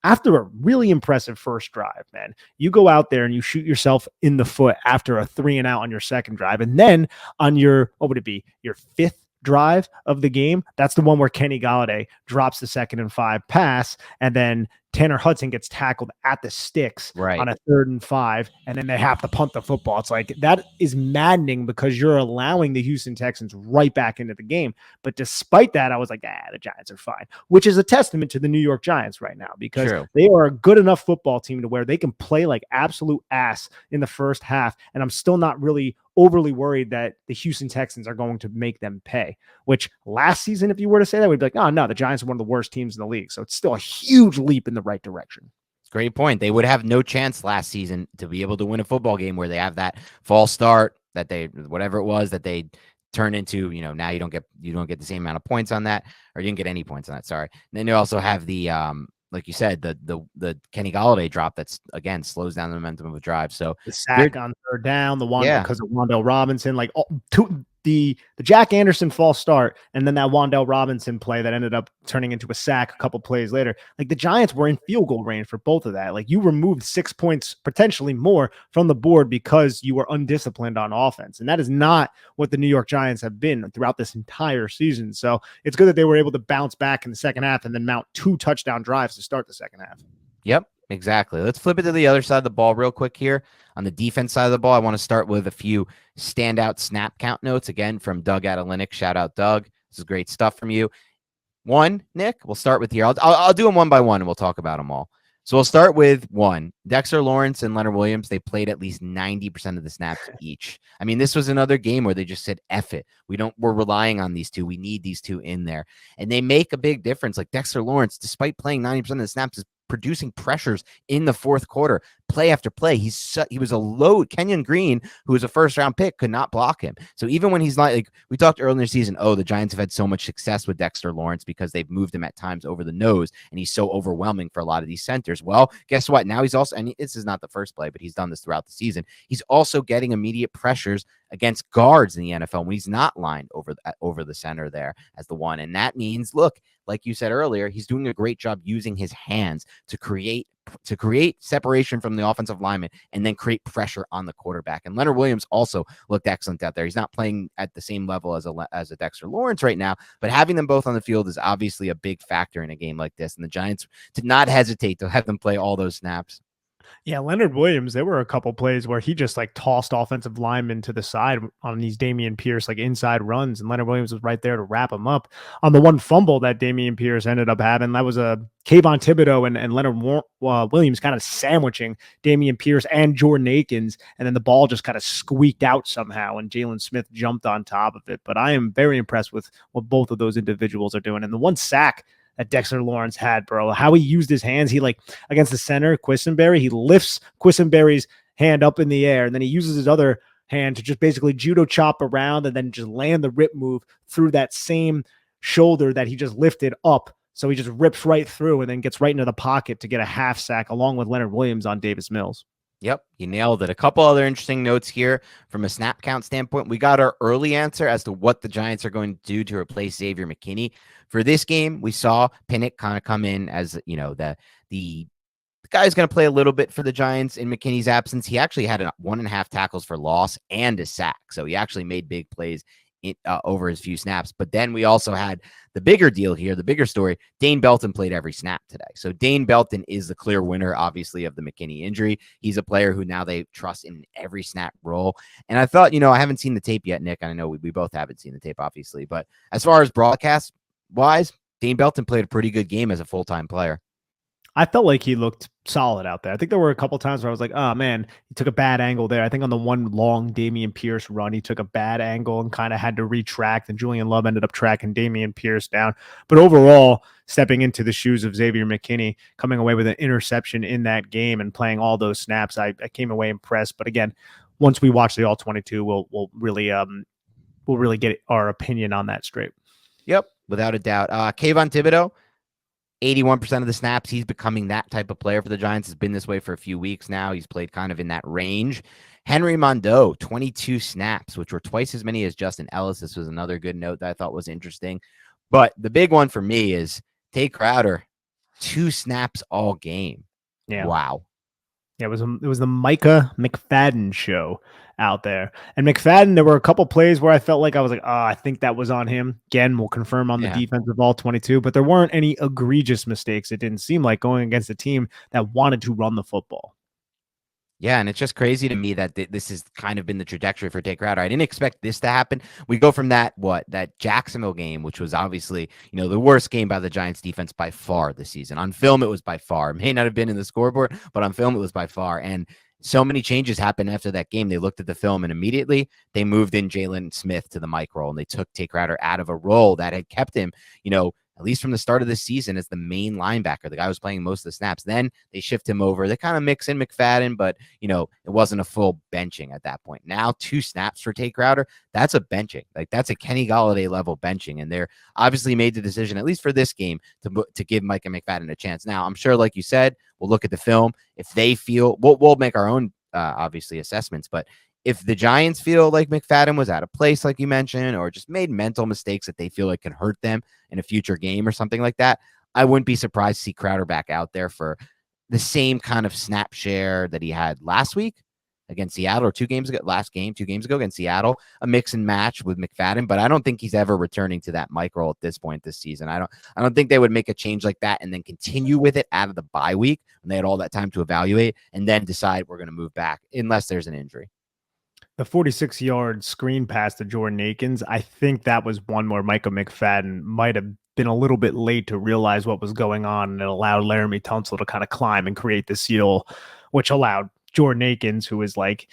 after a really impressive first drive, man, you go out there and you shoot yourself in the foot after a 3-and-out on your second drive. And then on your, what would it be, your 5th drive of the game, that's the one where Kenny Golladay drops the 2nd and 5 pass, and then Tanner Hudson gets tackled at the sticks on a 3rd and 5, and then they have to punt the football. It's like, that is maddening, because you're allowing the Houston Texans right back into the game. But despite that, I was like, the Giants are fine, which is a testament to the New York Giants right now, because they are a good enough football team to where they can play like absolute ass in the first half. And I'm still not really overly worried that the Houston Texans are going to make them pay, which last season, if you were to say that, we'd be like, oh no, the Giants are one of the worst teams in the league. So it's still a huge leap in the right direction. Great point. They would have no chance last season to be able to win a football game where they have that false start, that they, whatever it was, that they turn into, now you don't get the same amount of points on that, or you didn't get any points on that. Sorry. And then you also have the, like you said, the Kenny Golladay drop that's, again, slows down the momentum of a drive. So the sack on 3rd down, the one because of Wan'Dale Robinson, like the Jack Anderson false start, and then that Wan'Dale Robinson play that ended up turning into a sack a couple plays later. Like, the Giants were in field goal range for both of that. Like, you removed 6 points, potentially more, from the board because you were undisciplined on offense. And that is not what the New York Giants have been throughout this entire season. So it's good that they were able to bounce back in the second half and then mount 2 touchdown drives to start the second half. Yep, exactly. Let's flip it to the other side of the ball real quick here. On the defense side of the ball, I want to start with a few standout snap count notes, again, from Doug Analytics. Shout out, Doug. This is great stuff from you. One, Nick, we'll start with here. I'll do them one by one, and we'll talk about them all. So we'll start with one. Dexter Lawrence and Leonard Williams, they played at least 90% of the snaps each. I mean, this was another game where they just said, F it. We're relying on these two. We need these two in there. And they make a big difference. Like, Dexter Lawrence, despite playing 90% of the snaps, is producing pressures in the fourth quarter, play after play. He was a load. Kenyon Green, who was a first round pick, could not block him. So even when he's not, like we talked earlier in the season, the Giants have had so much success with Dexter Lawrence because they've moved him at times over the nose, and he's so overwhelming for a lot of these centers. Well, guess what? Now he's also, and this is not the first play, but he's done this throughout the season. He's also getting immediate pressures against guards in the NFL when he's not lined over the center there as the one. And that means, look, like you said earlier, he's doing a great job using his hands to create separation from the offensive lineman and then create pressure on the quarterback. And Leonard Williams also looked excellent out there. He's not playing at the same level as a Dexter Lawrence right now, but having them both on the field is obviously a big factor in a game like this. And the Giants did not hesitate to have them play all those snaps. Yeah, Leonard Williams, there were a couple plays where he just like tossed offensive linemen to the side on these Dameon Pierce like inside runs, and Leonard Williams was right there to wrap him up. On the one fumble that Dameon Pierce ended up having, that was a Kayvon Thibodeau and Leonard Williams kind of sandwiching Dameon Pierce and Jordan Akins, and then the ball just kind of squeaked out somehow, and Jalen Smith jumped on top of it. But I am very impressed with what both of those individuals are doing. And the one sack that Dexter Lawrence had, bro, how he used his hands. He like against the center, Quisenberry, he lifts Quisenberry's hand up in the air, and then he uses his other hand to just basically judo chop around and then just land the rip move through that same shoulder that he just lifted up. So he just rips right through and then gets right into the pocket to get a half sack along with Leonard Williams on Davis Mills. Yep, you nailed it. A couple other interesting notes here from a snap count standpoint. We got our early answer as to what the Giants are going to do to replace Xavier McKinney. For this game, we saw Pinnock kind of come in as, the guy who's going to play a little bit for the Giants in McKinney's absence. He actually had 1.5 tackles for loss and a sack. So he actually made big plays over his few snaps. But then we also had the bigger deal here, the bigger story. Dane Belton played every snap today. So Dane Belton is the clear winner, obviously, of the McKinney injury. He's a player who now they trust in every snap role. And I thought, I haven't seen the tape yet, Nick. I know we both haven't seen the tape, obviously. But as far as broadcast-wise, Dane Belton played a pretty good game as a full-time player. I felt like he looked solid out there. I think there were a couple times where I was like, oh man, he took a bad angle there. I think on the one long Dameon Pierce run, he took a bad angle and kind of had to retract, and Julian Love ended up tracking Dameon Pierce down. But overall, stepping into the shoes of Xavier McKinney, coming away with an interception in that game and playing all those snaps, I came away impressed. But again, once we watch the all 22, we'll really get our opinion on that straight. Yep, without a doubt. Kayvon Thibodeau, 81% of the snaps. He's becoming that type of player for the Giants. Has been this way for a few weeks now. He's played kind of in that range. Henry Mondeau, 22 snaps, which were twice as many as Justin Ellis. This was another good note that I thought was interesting. But the big one for me is Tay Crowder, 2 snaps all game. Yeah. Wow. Yeah, it was the Micah McFadden show out there. And McFadden, there were a couple plays where I felt like I was like, I think that was on him. Again, we'll confirm on the defensive all 22, but there weren't any egregious mistakes. It didn't seem like going against a team that wanted to run the football. Yeah, and it's just crazy to me that this has kind of been the trajectory for Tay Crowder. I didn't expect this to happen. We go from that Jacksonville game, which was obviously, the worst game by the Giants defense by far this season. On film, it was by far. It may not have been in the scoreboard, but on film, it was by far. And so many changes happened after that game. They looked at the film and immediately they moved in Jalen Smith to the mic role, and they took Tay Crowder out of a role that had kept him, at least from the start of the season, as the main linebacker, the guy who was playing most of the snaps. Then they shift him over. They kind of mix in McFadden, but, it wasn't a full benching at that point. Now 2 snaps for Tay Crowder, that's a benching. Like, that's a Kenny Golladay level benching. And they're obviously made the decision, at least for this game, to give Micah McFadden a chance. Now, I'm sure, like you said, we'll look at the film. If they feel, we'll make our own, obviously, assessments, but if the Giants feel like McFadden was out of place, like you mentioned, or just made mental mistakes that they feel like can hurt them in a future game or something like that, I wouldn't be surprised to see Crowder back out there for the same kind of snap share that he had last week against Seattle, or 2 games ago against Seattle, a mix and match with McFadden. But I don't think he's ever returning to that mic role at this point this season. I don't think they would make a change like that and then continue with it out of the bye week when they had all that time to evaluate and then decide we're going to move back unless there's an injury. The 46-yard screen pass to Jordan Akins, I think that was one where Micah McFadden might have been a little bit late to realize what was going on, and it allowed Laramie Tunsil to kind of climb and create the seal, which allowed Jordan Akins, who is like,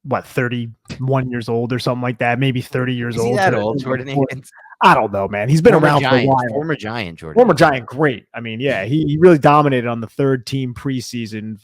30, 1 year old or something like that, maybe 30 years Is he old. that old, Jordan Akins? I don't know, man. He's been around for a while. Former Giant, Jordan. Former Giant, great. I mean, yeah, he really dominated on the third team preseason.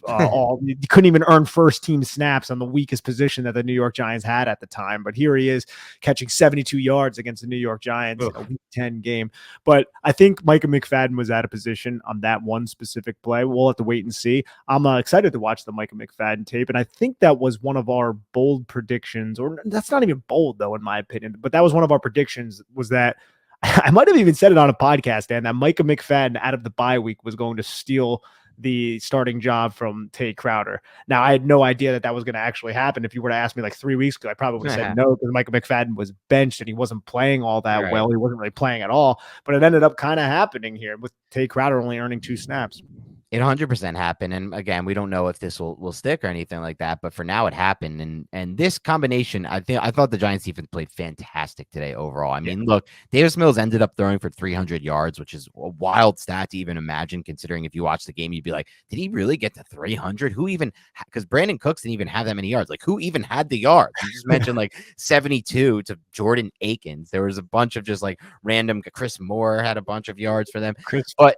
He couldn't even earn first team snaps on the weakest position that the New York Giants had at the time. But here he is catching 72 yards against the New York Giants in a Week 10 game. But I think Micah McFadden was out of position on that one specific play. We'll have to wait and see. I'm excited to watch the Micah McFadden tape, and I think that was one of our bold predictions, or that's not even bold though, in my opinion. But that was one of our predictions. Was that I might have even said it on a podcast, Dan, that Micah McFadden out of the bye week was going to steal the starting job from Tay Crowder. Now, I had no idea that was going to actually happen. If you were to ask me like 3 weeks ago, I probably would have said no, because Micah McFadden was benched and he wasn't playing all that well. He wasn't really playing at all. But it ended up kind of happening here with Tay Crowder only earning 2 snaps. It 100% happened, and again, we don't know if this will stick or anything like that. But for now, it happened, and this combination, I thought the Giants defense played fantastic today overall. I mean, look, Davis Mills ended up throwing for 300 yards, which is a wild stat to even imagine. Considering if you watch the game, you'd be like, did he really get to 300? Who even? Because Brandon Cooks didn't even have that many yards. Like, who even had the yards? You just mentioned like 72 to Jordan Akins. There was a bunch of just like random. Chris Moore had a bunch of yards for them, but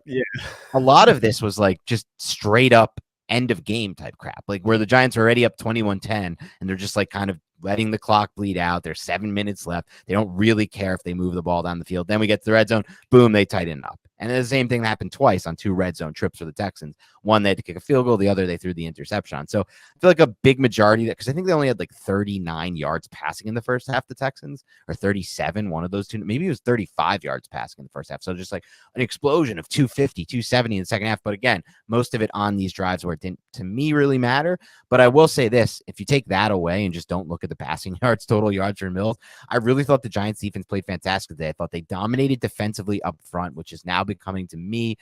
a lot of this was like just straight up end of game type crap, like where the Giants are already up 21-10 and they're just like kind of letting the clock bleed out. There's 7 minutes left. They don't really care if they move the ball down the field. Then we get to the red zone. Boom, they tighten up. And the same thing happened twice on 2 red zone trips for the Texans. One, they had to kick a field goal. The other, they threw the interception on. So I feel like a big majority, because I think they only had like 39 yards passing in the first half, the Texans, or 37, one of those two. Maybe it was 35 yards passing in the first half. So just like an explosion of 250, 270 in the second half. But again, most of it on these drives where it didn't, to me, really matter. But I will say this, if you take that away and just don't look at the passing yards, total yards for Mills, I really thought the Giants defense played fantastic today. I thought they dominated defensively up front, which is now becoming, to me,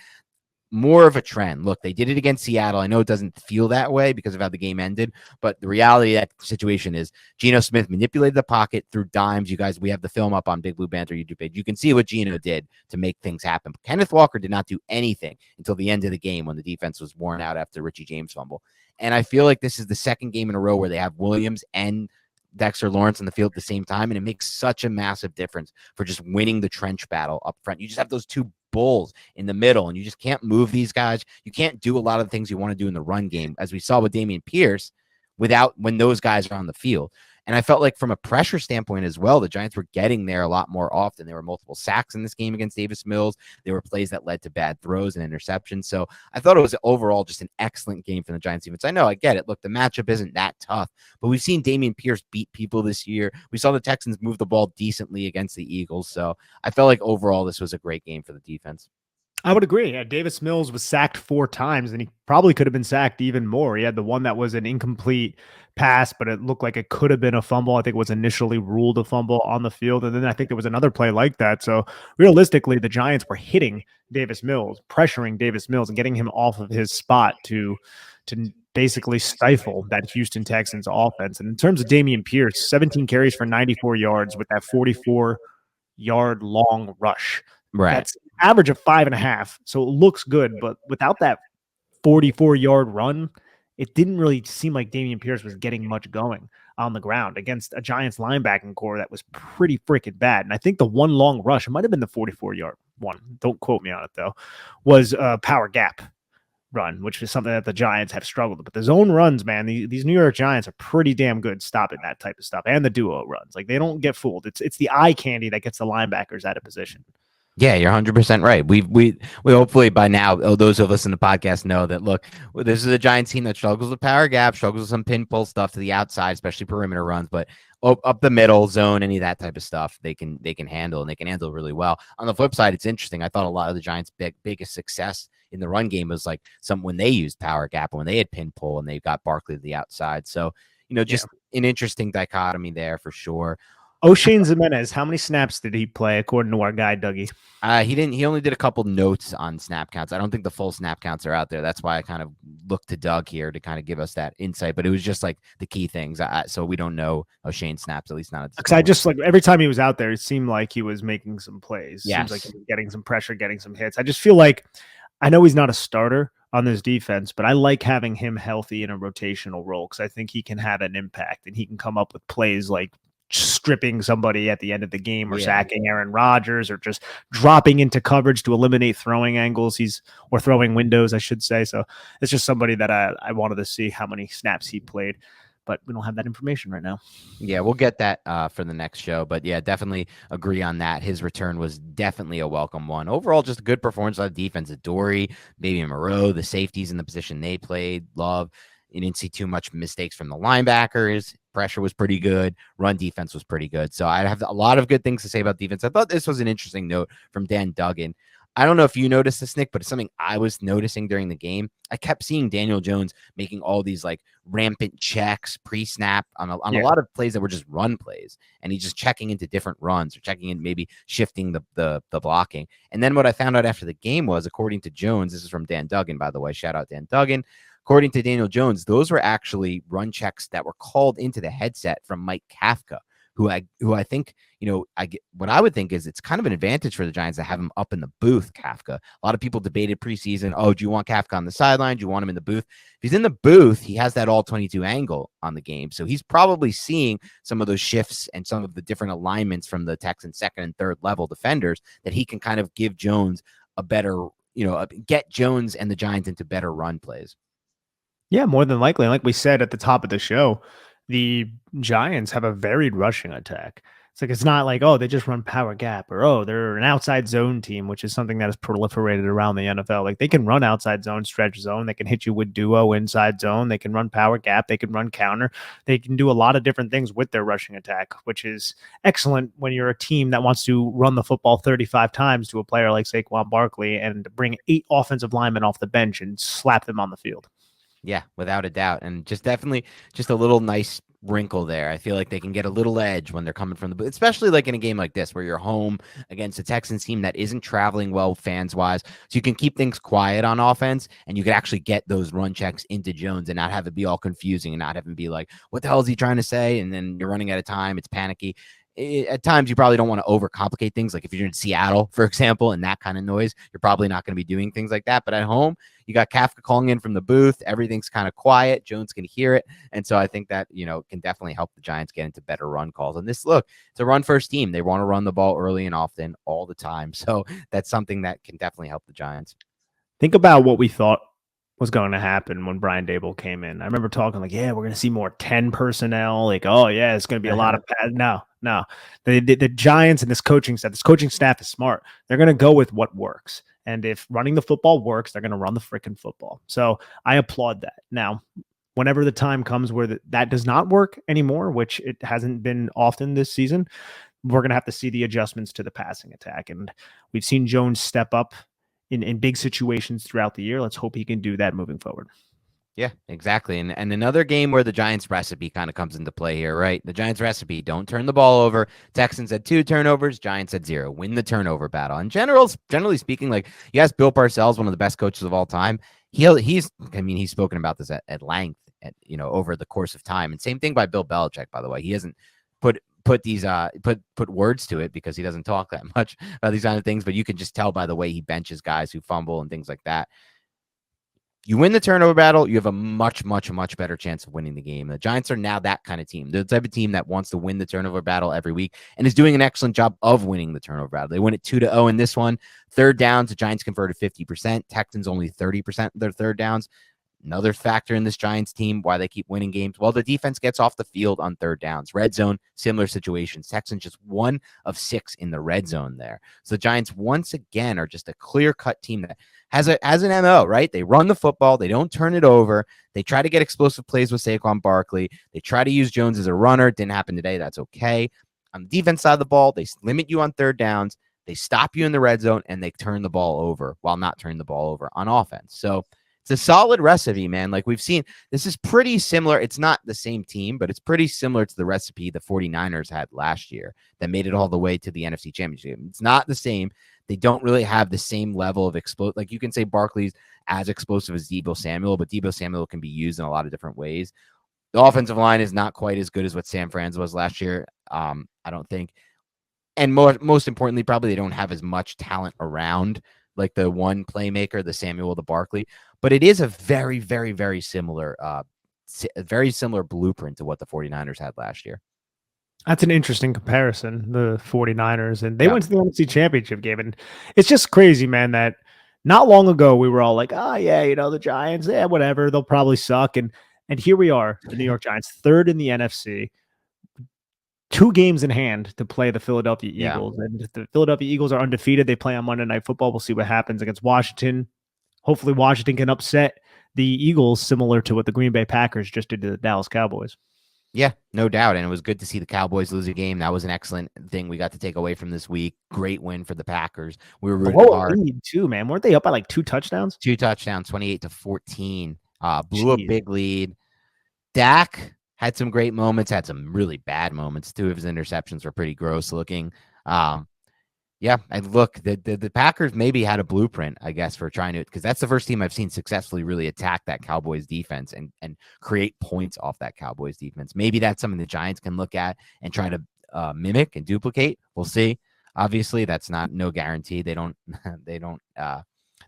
more of a trend. Look, they did it against Seattle. I know it doesn't feel that way because of how the game ended, but the reality of that situation is Geno Smith manipulated the pocket through dimes. You guys, we have the film up on Big Blue Banter YouTube page. You can see what Geno did to make things happen. But Kenneth Walker did not do anything until the end of the game when the defense was worn out after Richie James fumble. And I feel like this is the second game in a row where they have Williams and Dexter Lawrence on the field at the same time, and it makes such a massive difference for just winning the trench battle up front. You just have those two bulls in the middle, and you just can't move these guys. You can't do a lot of the things you want to do in the run game, as we saw with Dameon Pierce, when those guys are on the field. And I felt like from a pressure standpoint as well, the Giants were getting there a lot more often. There were multiple sacks in this game against Davis Mills. There were plays that led to bad throws and interceptions. So I thought it was overall just an excellent game for the Giants defense. I know, I get it. Look, the matchup isn't that tough, but we've seen Dameon Pierce beat people this year. We saw the Texans move the ball decently against the Eagles. So I felt like overall this was a great game for the defense. I would agree. Yeah, Davis Mills was sacked 4 times, and he probably could have been sacked even more. He had the one that was an incomplete pass, but it looked like it could have been a fumble. I think it was initially ruled a fumble on the field, and then I think there was another play like that. So realistically, the Giants were hitting Davis Mills, pressuring Davis Mills, and getting him off of his spot to basically stifle that Houston Texans offense. And in terms of Dameon Pierce, 17 carries for 94 yards with that 44-yard long rush. Right. That's average of 5.5. So it looks good, but without that 44-yard run, it didn't really seem like Dameon Pierce was getting much going on the ground against a Giants linebacking core that was pretty freaking bad. And I think the one long rush, it might have been the 44-yard one, don't quote me on it though, was a power gap run, which is something that the Giants have struggled with. But the zone runs, man, these New York Giants are pretty damn good stopping that type of stuff, and the duo runs. Like, they don't get fooled. It's the eye candy that gets the linebackers out of position. Yeah, you're 100% right. We hopefully by now, those who listen to the podcast know that, look, this is a Giants team that struggles with power gap, struggles with some pin pull stuff to the outside, especially perimeter runs, but up the middle zone, any of that type of stuff, they can handle, and they can handle really well. On the flip side, it's interesting. I thought a lot of the Giants' biggest success in the run game was like when they used power gap, when they had pin pull and they got Barkley to the outside. So, just an interesting dichotomy there for sure. O'Shane Ximenez, how many snaps did he play according to our guy, Dougie? He didn't. He only did a couple notes on snap counts. I don't think the full snap counts are out there. That's why I kind of looked to Doug here to kind of give us that insight. But it was just like the key things. So we don't know O'Shane snaps, at least not at this Because I just like every time he was out there, it seemed like he was making some plays. Yes. Seems like he was getting some pressure, getting some hits. I just feel like, I know he's not a starter on this defense, but I like having him healthy in a rotational role because I think he can have an impact and he can come up with plays like stripping somebody at the end of the game or sacking Aaron Rodgers or just dropping into coverage to eliminate throwing angles or throwing windows, I should say. So it's just somebody that I wanted to see how many snaps he played, but we don't have that information right now. Yeah, we'll get that for the next show. But yeah, definitely agree on that. His return was definitely a welcome one. Overall, just a good performance on the defense. Dory, maybe Moreau, the safeties in the position they played, Love. You didn't see too much mistakes from the linebackers. Pressure was pretty good. Run defense was pretty good. So I have a lot of good things to say about defense. I thought this was an interesting note from Dan Duggan. I don't know if you noticed this, Nick, but it's something I was noticing during the game. I kept seeing Daniel Jones making all these like rampant checks pre-snap on a lot of plays that were just run plays, and he's just checking into different runs or checking in, maybe shifting the blocking. And then what I found out after the game was, according to Jones, this is from Dan Duggan, by the way, shout out Dan Duggan. According to Daniel Jones, those were actually run checks that were called into the headset from Mike Kafka, who I think, what I would think is it's kind of an advantage for the Giants to have him up in the booth, Kafka. A lot of people debated preseason, do you want Kafka on the sideline? Do you want him in the booth? If he's in the booth, he has that all 22 angle on the game. So he's probably seeing some of those shifts and some of the different alignments from the Texans' second and third level defenders that he can kind of give Jones a better, get Jones and the Giants into better run plays. Yeah, more than likely. Like we said at the top of the show, the Giants have a varied rushing attack. It's not like, they just run power gap or, they're an outside zone team, which is something that has proliferated around the NFL. Like they can run outside zone, stretch zone. They can hit you with duo inside zone. They can run power gap. They can run counter. They can do a lot of different things with their rushing attack, which is excellent when you're a team that wants to run the football 35 times to a player like Saquon Barkley and bring 8 offensive linemen off the bench and slap them on the field. Yeah, without a doubt. And definitely a little nice wrinkle there. I feel like they can get a little edge when they're coming from the booth, especially like in a game like this where you're home against a Texans team that isn't traveling well fans wise. So you can keep things quiet on offense and you can actually get those run checks into Jones and not have it be all confusing and not have him be like, what the hell is he trying to say? And then you're running out of time. It's panicky. At times you probably don't want to overcomplicate things. Like if you're in Seattle, for example, and that kind of noise, you're probably not going to be doing things like that. But at home, you got Kafka calling in from the booth. Everything's kind of quiet. Jones can hear it. And so I think that, can definitely help the Giants get into better run calls. And it's a run first team. They want to run the ball early and often all the time. So that's something that can definitely help the Giants. Think about what we thought was going to happen when Brian Daboll came in. I remember talking like, we're going to see more 10 personnel. Like, it's going to be a lot of no. The Giants and this coaching staff is smart. They're going to go with what works. And if running the football works, they're going to run the freaking football. So I applaud that. Now, whenever the time comes where that does not work anymore, which it hasn't been often this season, we're going to have to see the adjustments to the passing attack. And we've seen Jones step up in big situations throughout the year. Let's hope he can do that moving forward. Yeah, exactly. And another game where the Giants recipe kind of comes into play here, right? The Giants recipe, don't turn the ball over. Texans had 2 turnovers, Giants had 0. Win the turnover battle. And generally speaking, like you ask Bill Parcells, one of the best coaches of all time, he's spoken about this at length over the course of time. And same thing by Bill Belichick, by the way. He hasn't put words to it because he doesn't talk that much about these kind of things, but you can just tell by the way he benches guys who fumble and things like that. You win the turnover battle, you have a much, much, much better chance of winning the game. The Giants are now that kind of team. They're the type of team that wants to win the turnover battle every week and is doing an excellent job of winning the turnover battle. They win it 2-0 in this one. Third downs, the Giants converted 50%. Texans only 30% of their third downs. Another factor in this Giants team, why they keep winning games. Well, the defense gets off the field on third downs. Red zone, similar situations. Texans just 1 of 6 in the red zone there. So the Giants, once again, are just a clear-cut team that has an MO, right? They run the football. They don't turn it over. They try to get explosive plays with Saquon Barkley. They try to use Jones as a runner. Didn't happen today. That's okay. On the defense side of the ball, they limit you on third downs. They stop you in the red zone, and they turn the ball over while not turning the ball over on offense. So it's a solid recipe, man. Like we've seen, this is pretty similar. It's not the same team, but it's pretty similar to the recipe the 49ers had last year that made it all the way to the NFC Championship. It's not the same. They don't really have the same level of explosive. Like you can say Barkley's as explosive as Deebo Samuel, but Deebo Samuel can be used in a lot of different ways. The offensive line is not quite as good as what San Fran's was last year. I don't think. And most importantly, probably they don't have as much talent around like the one playmaker, the Samuel, the Barkley, but it is a very, very, very similar blueprint to what the 49ers had last year. That's an interesting comparison, the 49ers, and they Yeah. went to the NFC Championship game. And it's just crazy, man, that not long ago we were all like, oh, yeah, the Giants, yeah, whatever, they'll probably suck. And here we are, the New York Giants, third in the NFC, 2 games in hand to play the Philadelphia Eagles. And the Philadelphia Eagles are undefeated. They play on Monday Night Football. We'll see what happens against Washington. Hopefully Washington can upset the Eagles, similar to what the Green Bay Packers just did to the Dallas Cowboys. Yeah, no doubt. And it was good to see the Cowboys lose a game. That was an excellent thing we got to take away from this week. Great win for the Packers. We were rooting hard. Lead too, man. Weren't they up by like 2 touchdowns? 2 touchdowns, 28-14. Blew Jeez. a big lead. Dak had some great moments, had some really bad moments. 2 of his interceptions were pretty gross looking. Yeah, and look, the Packers maybe had a blueprint, I guess, for trying to, because that's the first team I've seen successfully really attack that Cowboys defense and create points off that Cowboys defense. Maybe that's something the Giants can look at and try to mimic and duplicate. We'll see. Obviously, that's no guarantee.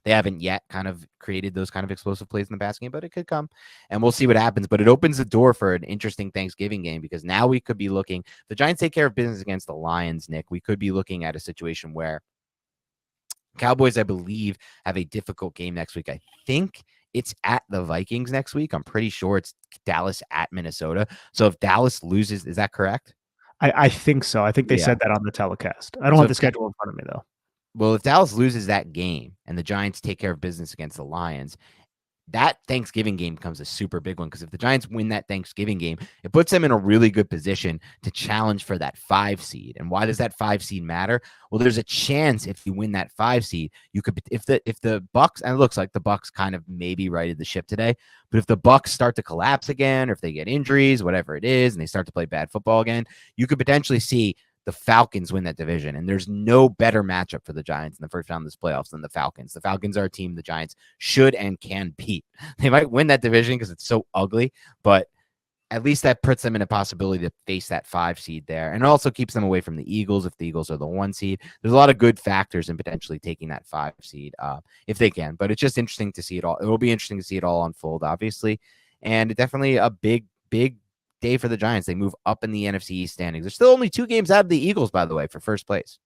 They haven't yet kind of created those kind of explosive plays in the pass game, but it could come, and we'll see what happens. But it opens the door for an interesting Thanksgiving game, because now we could be looking, the Giants take care of business against the Lions, Nick. We could be looking at a situation where Cowboys, I believe, have a difficult game next week. I think it's at the Vikings next week. I'm pretty sure it's Dallas at Minnesota. So if Dallas loses, is that correct? I think so. I think they said that on the telecast. I don't have the schedule in front of me, though. Well, if Dallas loses that game and the Giants take care of business against the Lions, that Thanksgiving game becomes a super big one, because if the Giants win that Thanksgiving game, it puts them in a really good position to challenge for that 5 seed. And why does that 5 seed matter? Well, there's a chance if you win that 5 seed, you could, if the Bucks, and it looks like the Bucks kind of maybe righted the ship today, but if the Bucks start to collapse again, or if they get injuries, whatever it is, and they start to play bad football again, you could potentially see the Falcons win that division. And there's no better matchup for the Giants in the first round of this playoffs than the Falcons. The Falcons are a team the Giants should and can beat. They might win that division because it's so ugly, but at least that puts them in a possibility to face that 5 seed there. And it also keeps them away from the Eagles if the Eagles are the 1 seed. There's a lot of good factors in potentially taking that 5 seed if they can. But it's just interesting to see it all. It will be interesting to see it all unfold, obviously. And definitely a big day for the Giants. They move up in the NFC East standings. There's still only 2 games out of the Eagles, by the way, for first place.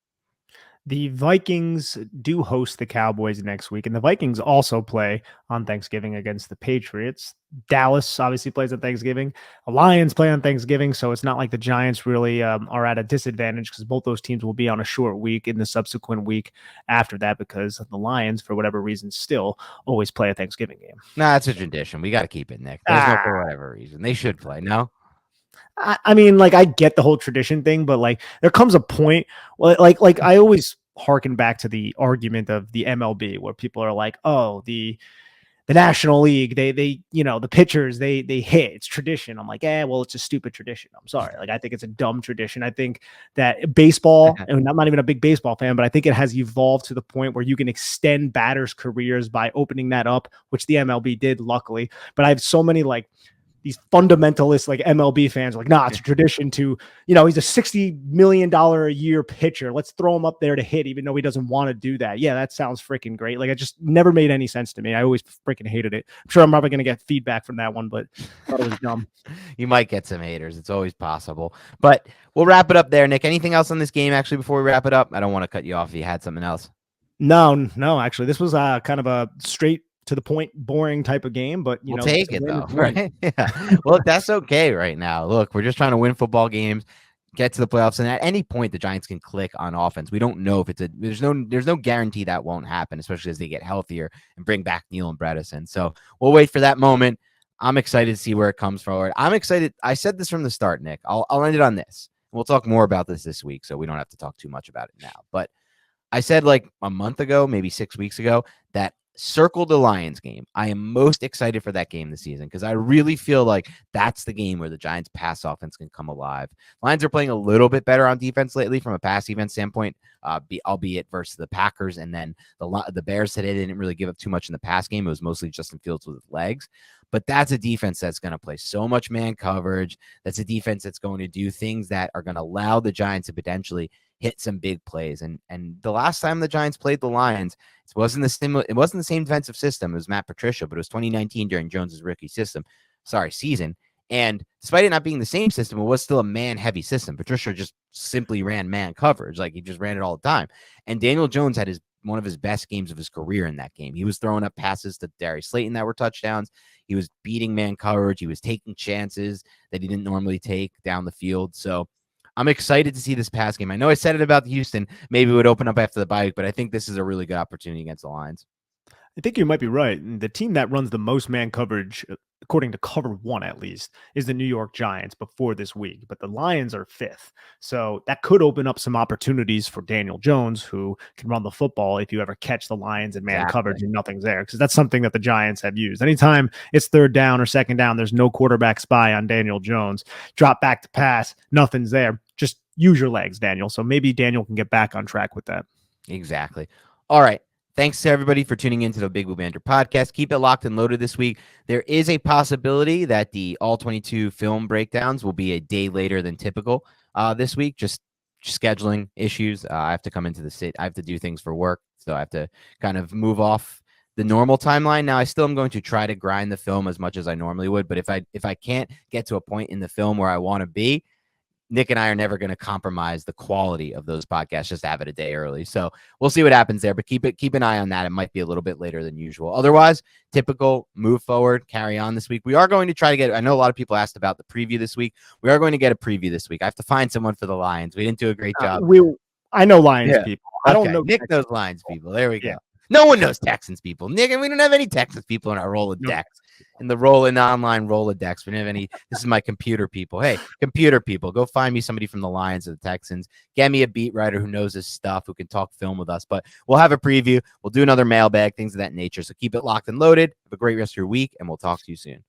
The Vikings do host the Cowboys next week, and the Vikings also play on Thanksgiving against the Patriots. Dallas obviously plays on Thanksgiving. The Lions play on Thanksgiving, so it's not like the Giants really are at a disadvantage, because both those teams will be on a short week in the subsequent week after that, because the Lions, for whatever reason, still always play a Thanksgiving game. Nah, it's a tradition. We got to keep it, Nick. There's no for whatever reason. They should play, no? I mean, like, I get the whole tradition thing, but like, there comes a point, like I always harken back to the argument of the MLB, where people are like, oh, the National League, they the pitchers, they hit, it's tradition. I'm like, well, it's a stupid tradition. I'm sorry. Like, I think it's a dumb tradition. I think that baseball, and I'm not even a big baseball fan, but I think it has evolved to the point where you can extend batters' careers by opening that up, which the MLB did, luckily. But I have so many like these fundamentalist like MLB fans are like, nah, it's a tradition to, he's a $60 million a year pitcher. Let's throw him up there to hit, even though he doesn't want to do that. Yeah, that sounds freaking great. Like, it just never made any sense to me. I always freaking hated it. I'm sure I'm probably going to get feedback from that one, but I thought it was dumb. You might get some haters. It's always possible. But we'll wrap it up there, Nick. Anything else on this game, actually, before we wrap it up? I don't want to cut you off if you had something else. No, actually. This was kind of a straight to the point, boring type of game, but we'll take it though, right? Yeah. Well, that's okay right now. Look, we're just trying to win football games, get to the playoffs, and at any point the Giants can click on offense. We don't know if there's no guarantee that won't happen, especially as they get healthier and bring back Neal and Bredesen. So we'll wait for that moment. I'm excited to see where it comes forward. I'm excited. I said this from the start, Nick. I'll end it on this. We'll talk more about this week, so we don't have to talk too much about it now. But I said like a month ago, maybe 6 weeks ago, that circle the Lions game. I am most excited for that game this season, because I really feel like that's the game where the Giants pass offense can come alive. Lions are playing a little bit better on defense lately from a pass defense standpoint, albeit versus the Packers. And then the Bears today, they didn't really give up too much in the pass game. It was mostly Justin Fields with his legs. But that's a defense that's going to play so much man coverage. That's a defense that's going to do things that are going to allow the Giants to potentially hit some big plays. And the last time the Giants played the Lions, it wasn't the same defensive system. It was Matt Patricia, but it was 2019 during Jones's rookie season. And despite it not being the same system, it was still a man-heavy system. Patricia just simply ran man coverage. Like, he just ran it all the time. And Daniel Jones had one of his best games of his career in that game. He was throwing up passes to Darius Slayton that were touchdowns. He was beating man coverage. He was taking chances that he didn't normally take down the field. So I'm excited to see this pass game. I know I said it about Houston. Maybe it would open up after the bye week, but I think this is a really good opportunity against the Lions. I think you might be right. The team that runs the most man coverage, according to Cover One at least, is the New York Giants before this week. But the Lions are 5th. So that could open up some opportunities for Daniel Jones, who can run the football if you ever catch the Lions in man coverage and nothing's there. Because that's something that the Giants have used. Anytime it's 3rd down or 2nd down, there's no quarterback spy on Daniel Jones. Drop back to pass, nothing's there. Just use your legs, Daniel. So maybe Daniel can get back on track with that. Exactly. All right. Thanks to everybody for tuning into the Big Blue Banter podcast. Keep it locked and loaded this week. There is a possibility that the all 22 film breakdowns will be a day later than typical this week. Just scheduling issues. I have to come into the city. I have to do things for work. So I have to kind of move off the normal timeline. Now, I still am going to try to grind the film as much as I normally would. But if I can't get to a point in the film where I want to be, Nick and I are never going to compromise the quality of those podcasts just to have it a day early. So we'll see what happens there, but keep an eye on that. It might be a little bit later than usual. Otherwise, typical move forward, carry on this week. We are going to try to get, I know a lot of people asked about the preview this week. We are going to get a preview this week. I have to find someone for the Lions. We didn't do a great job. I know Lions people. I don't know. Nick knows Lions people. There we go. No one knows Texans people. Nick, and we don't have any Texans people in our Rolodex. In the online Rolodex. We don't have any. This is my computer people. Hey, computer people, go find me somebody from the Lions or the Texans. Get me a beat writer who knows his stuff, who can talk film with us. But we'll have a preview. We'll do another mailbag, things of that nature. So keep it locked and loaded. Have a great rest of your week, and we'll talk to you soon.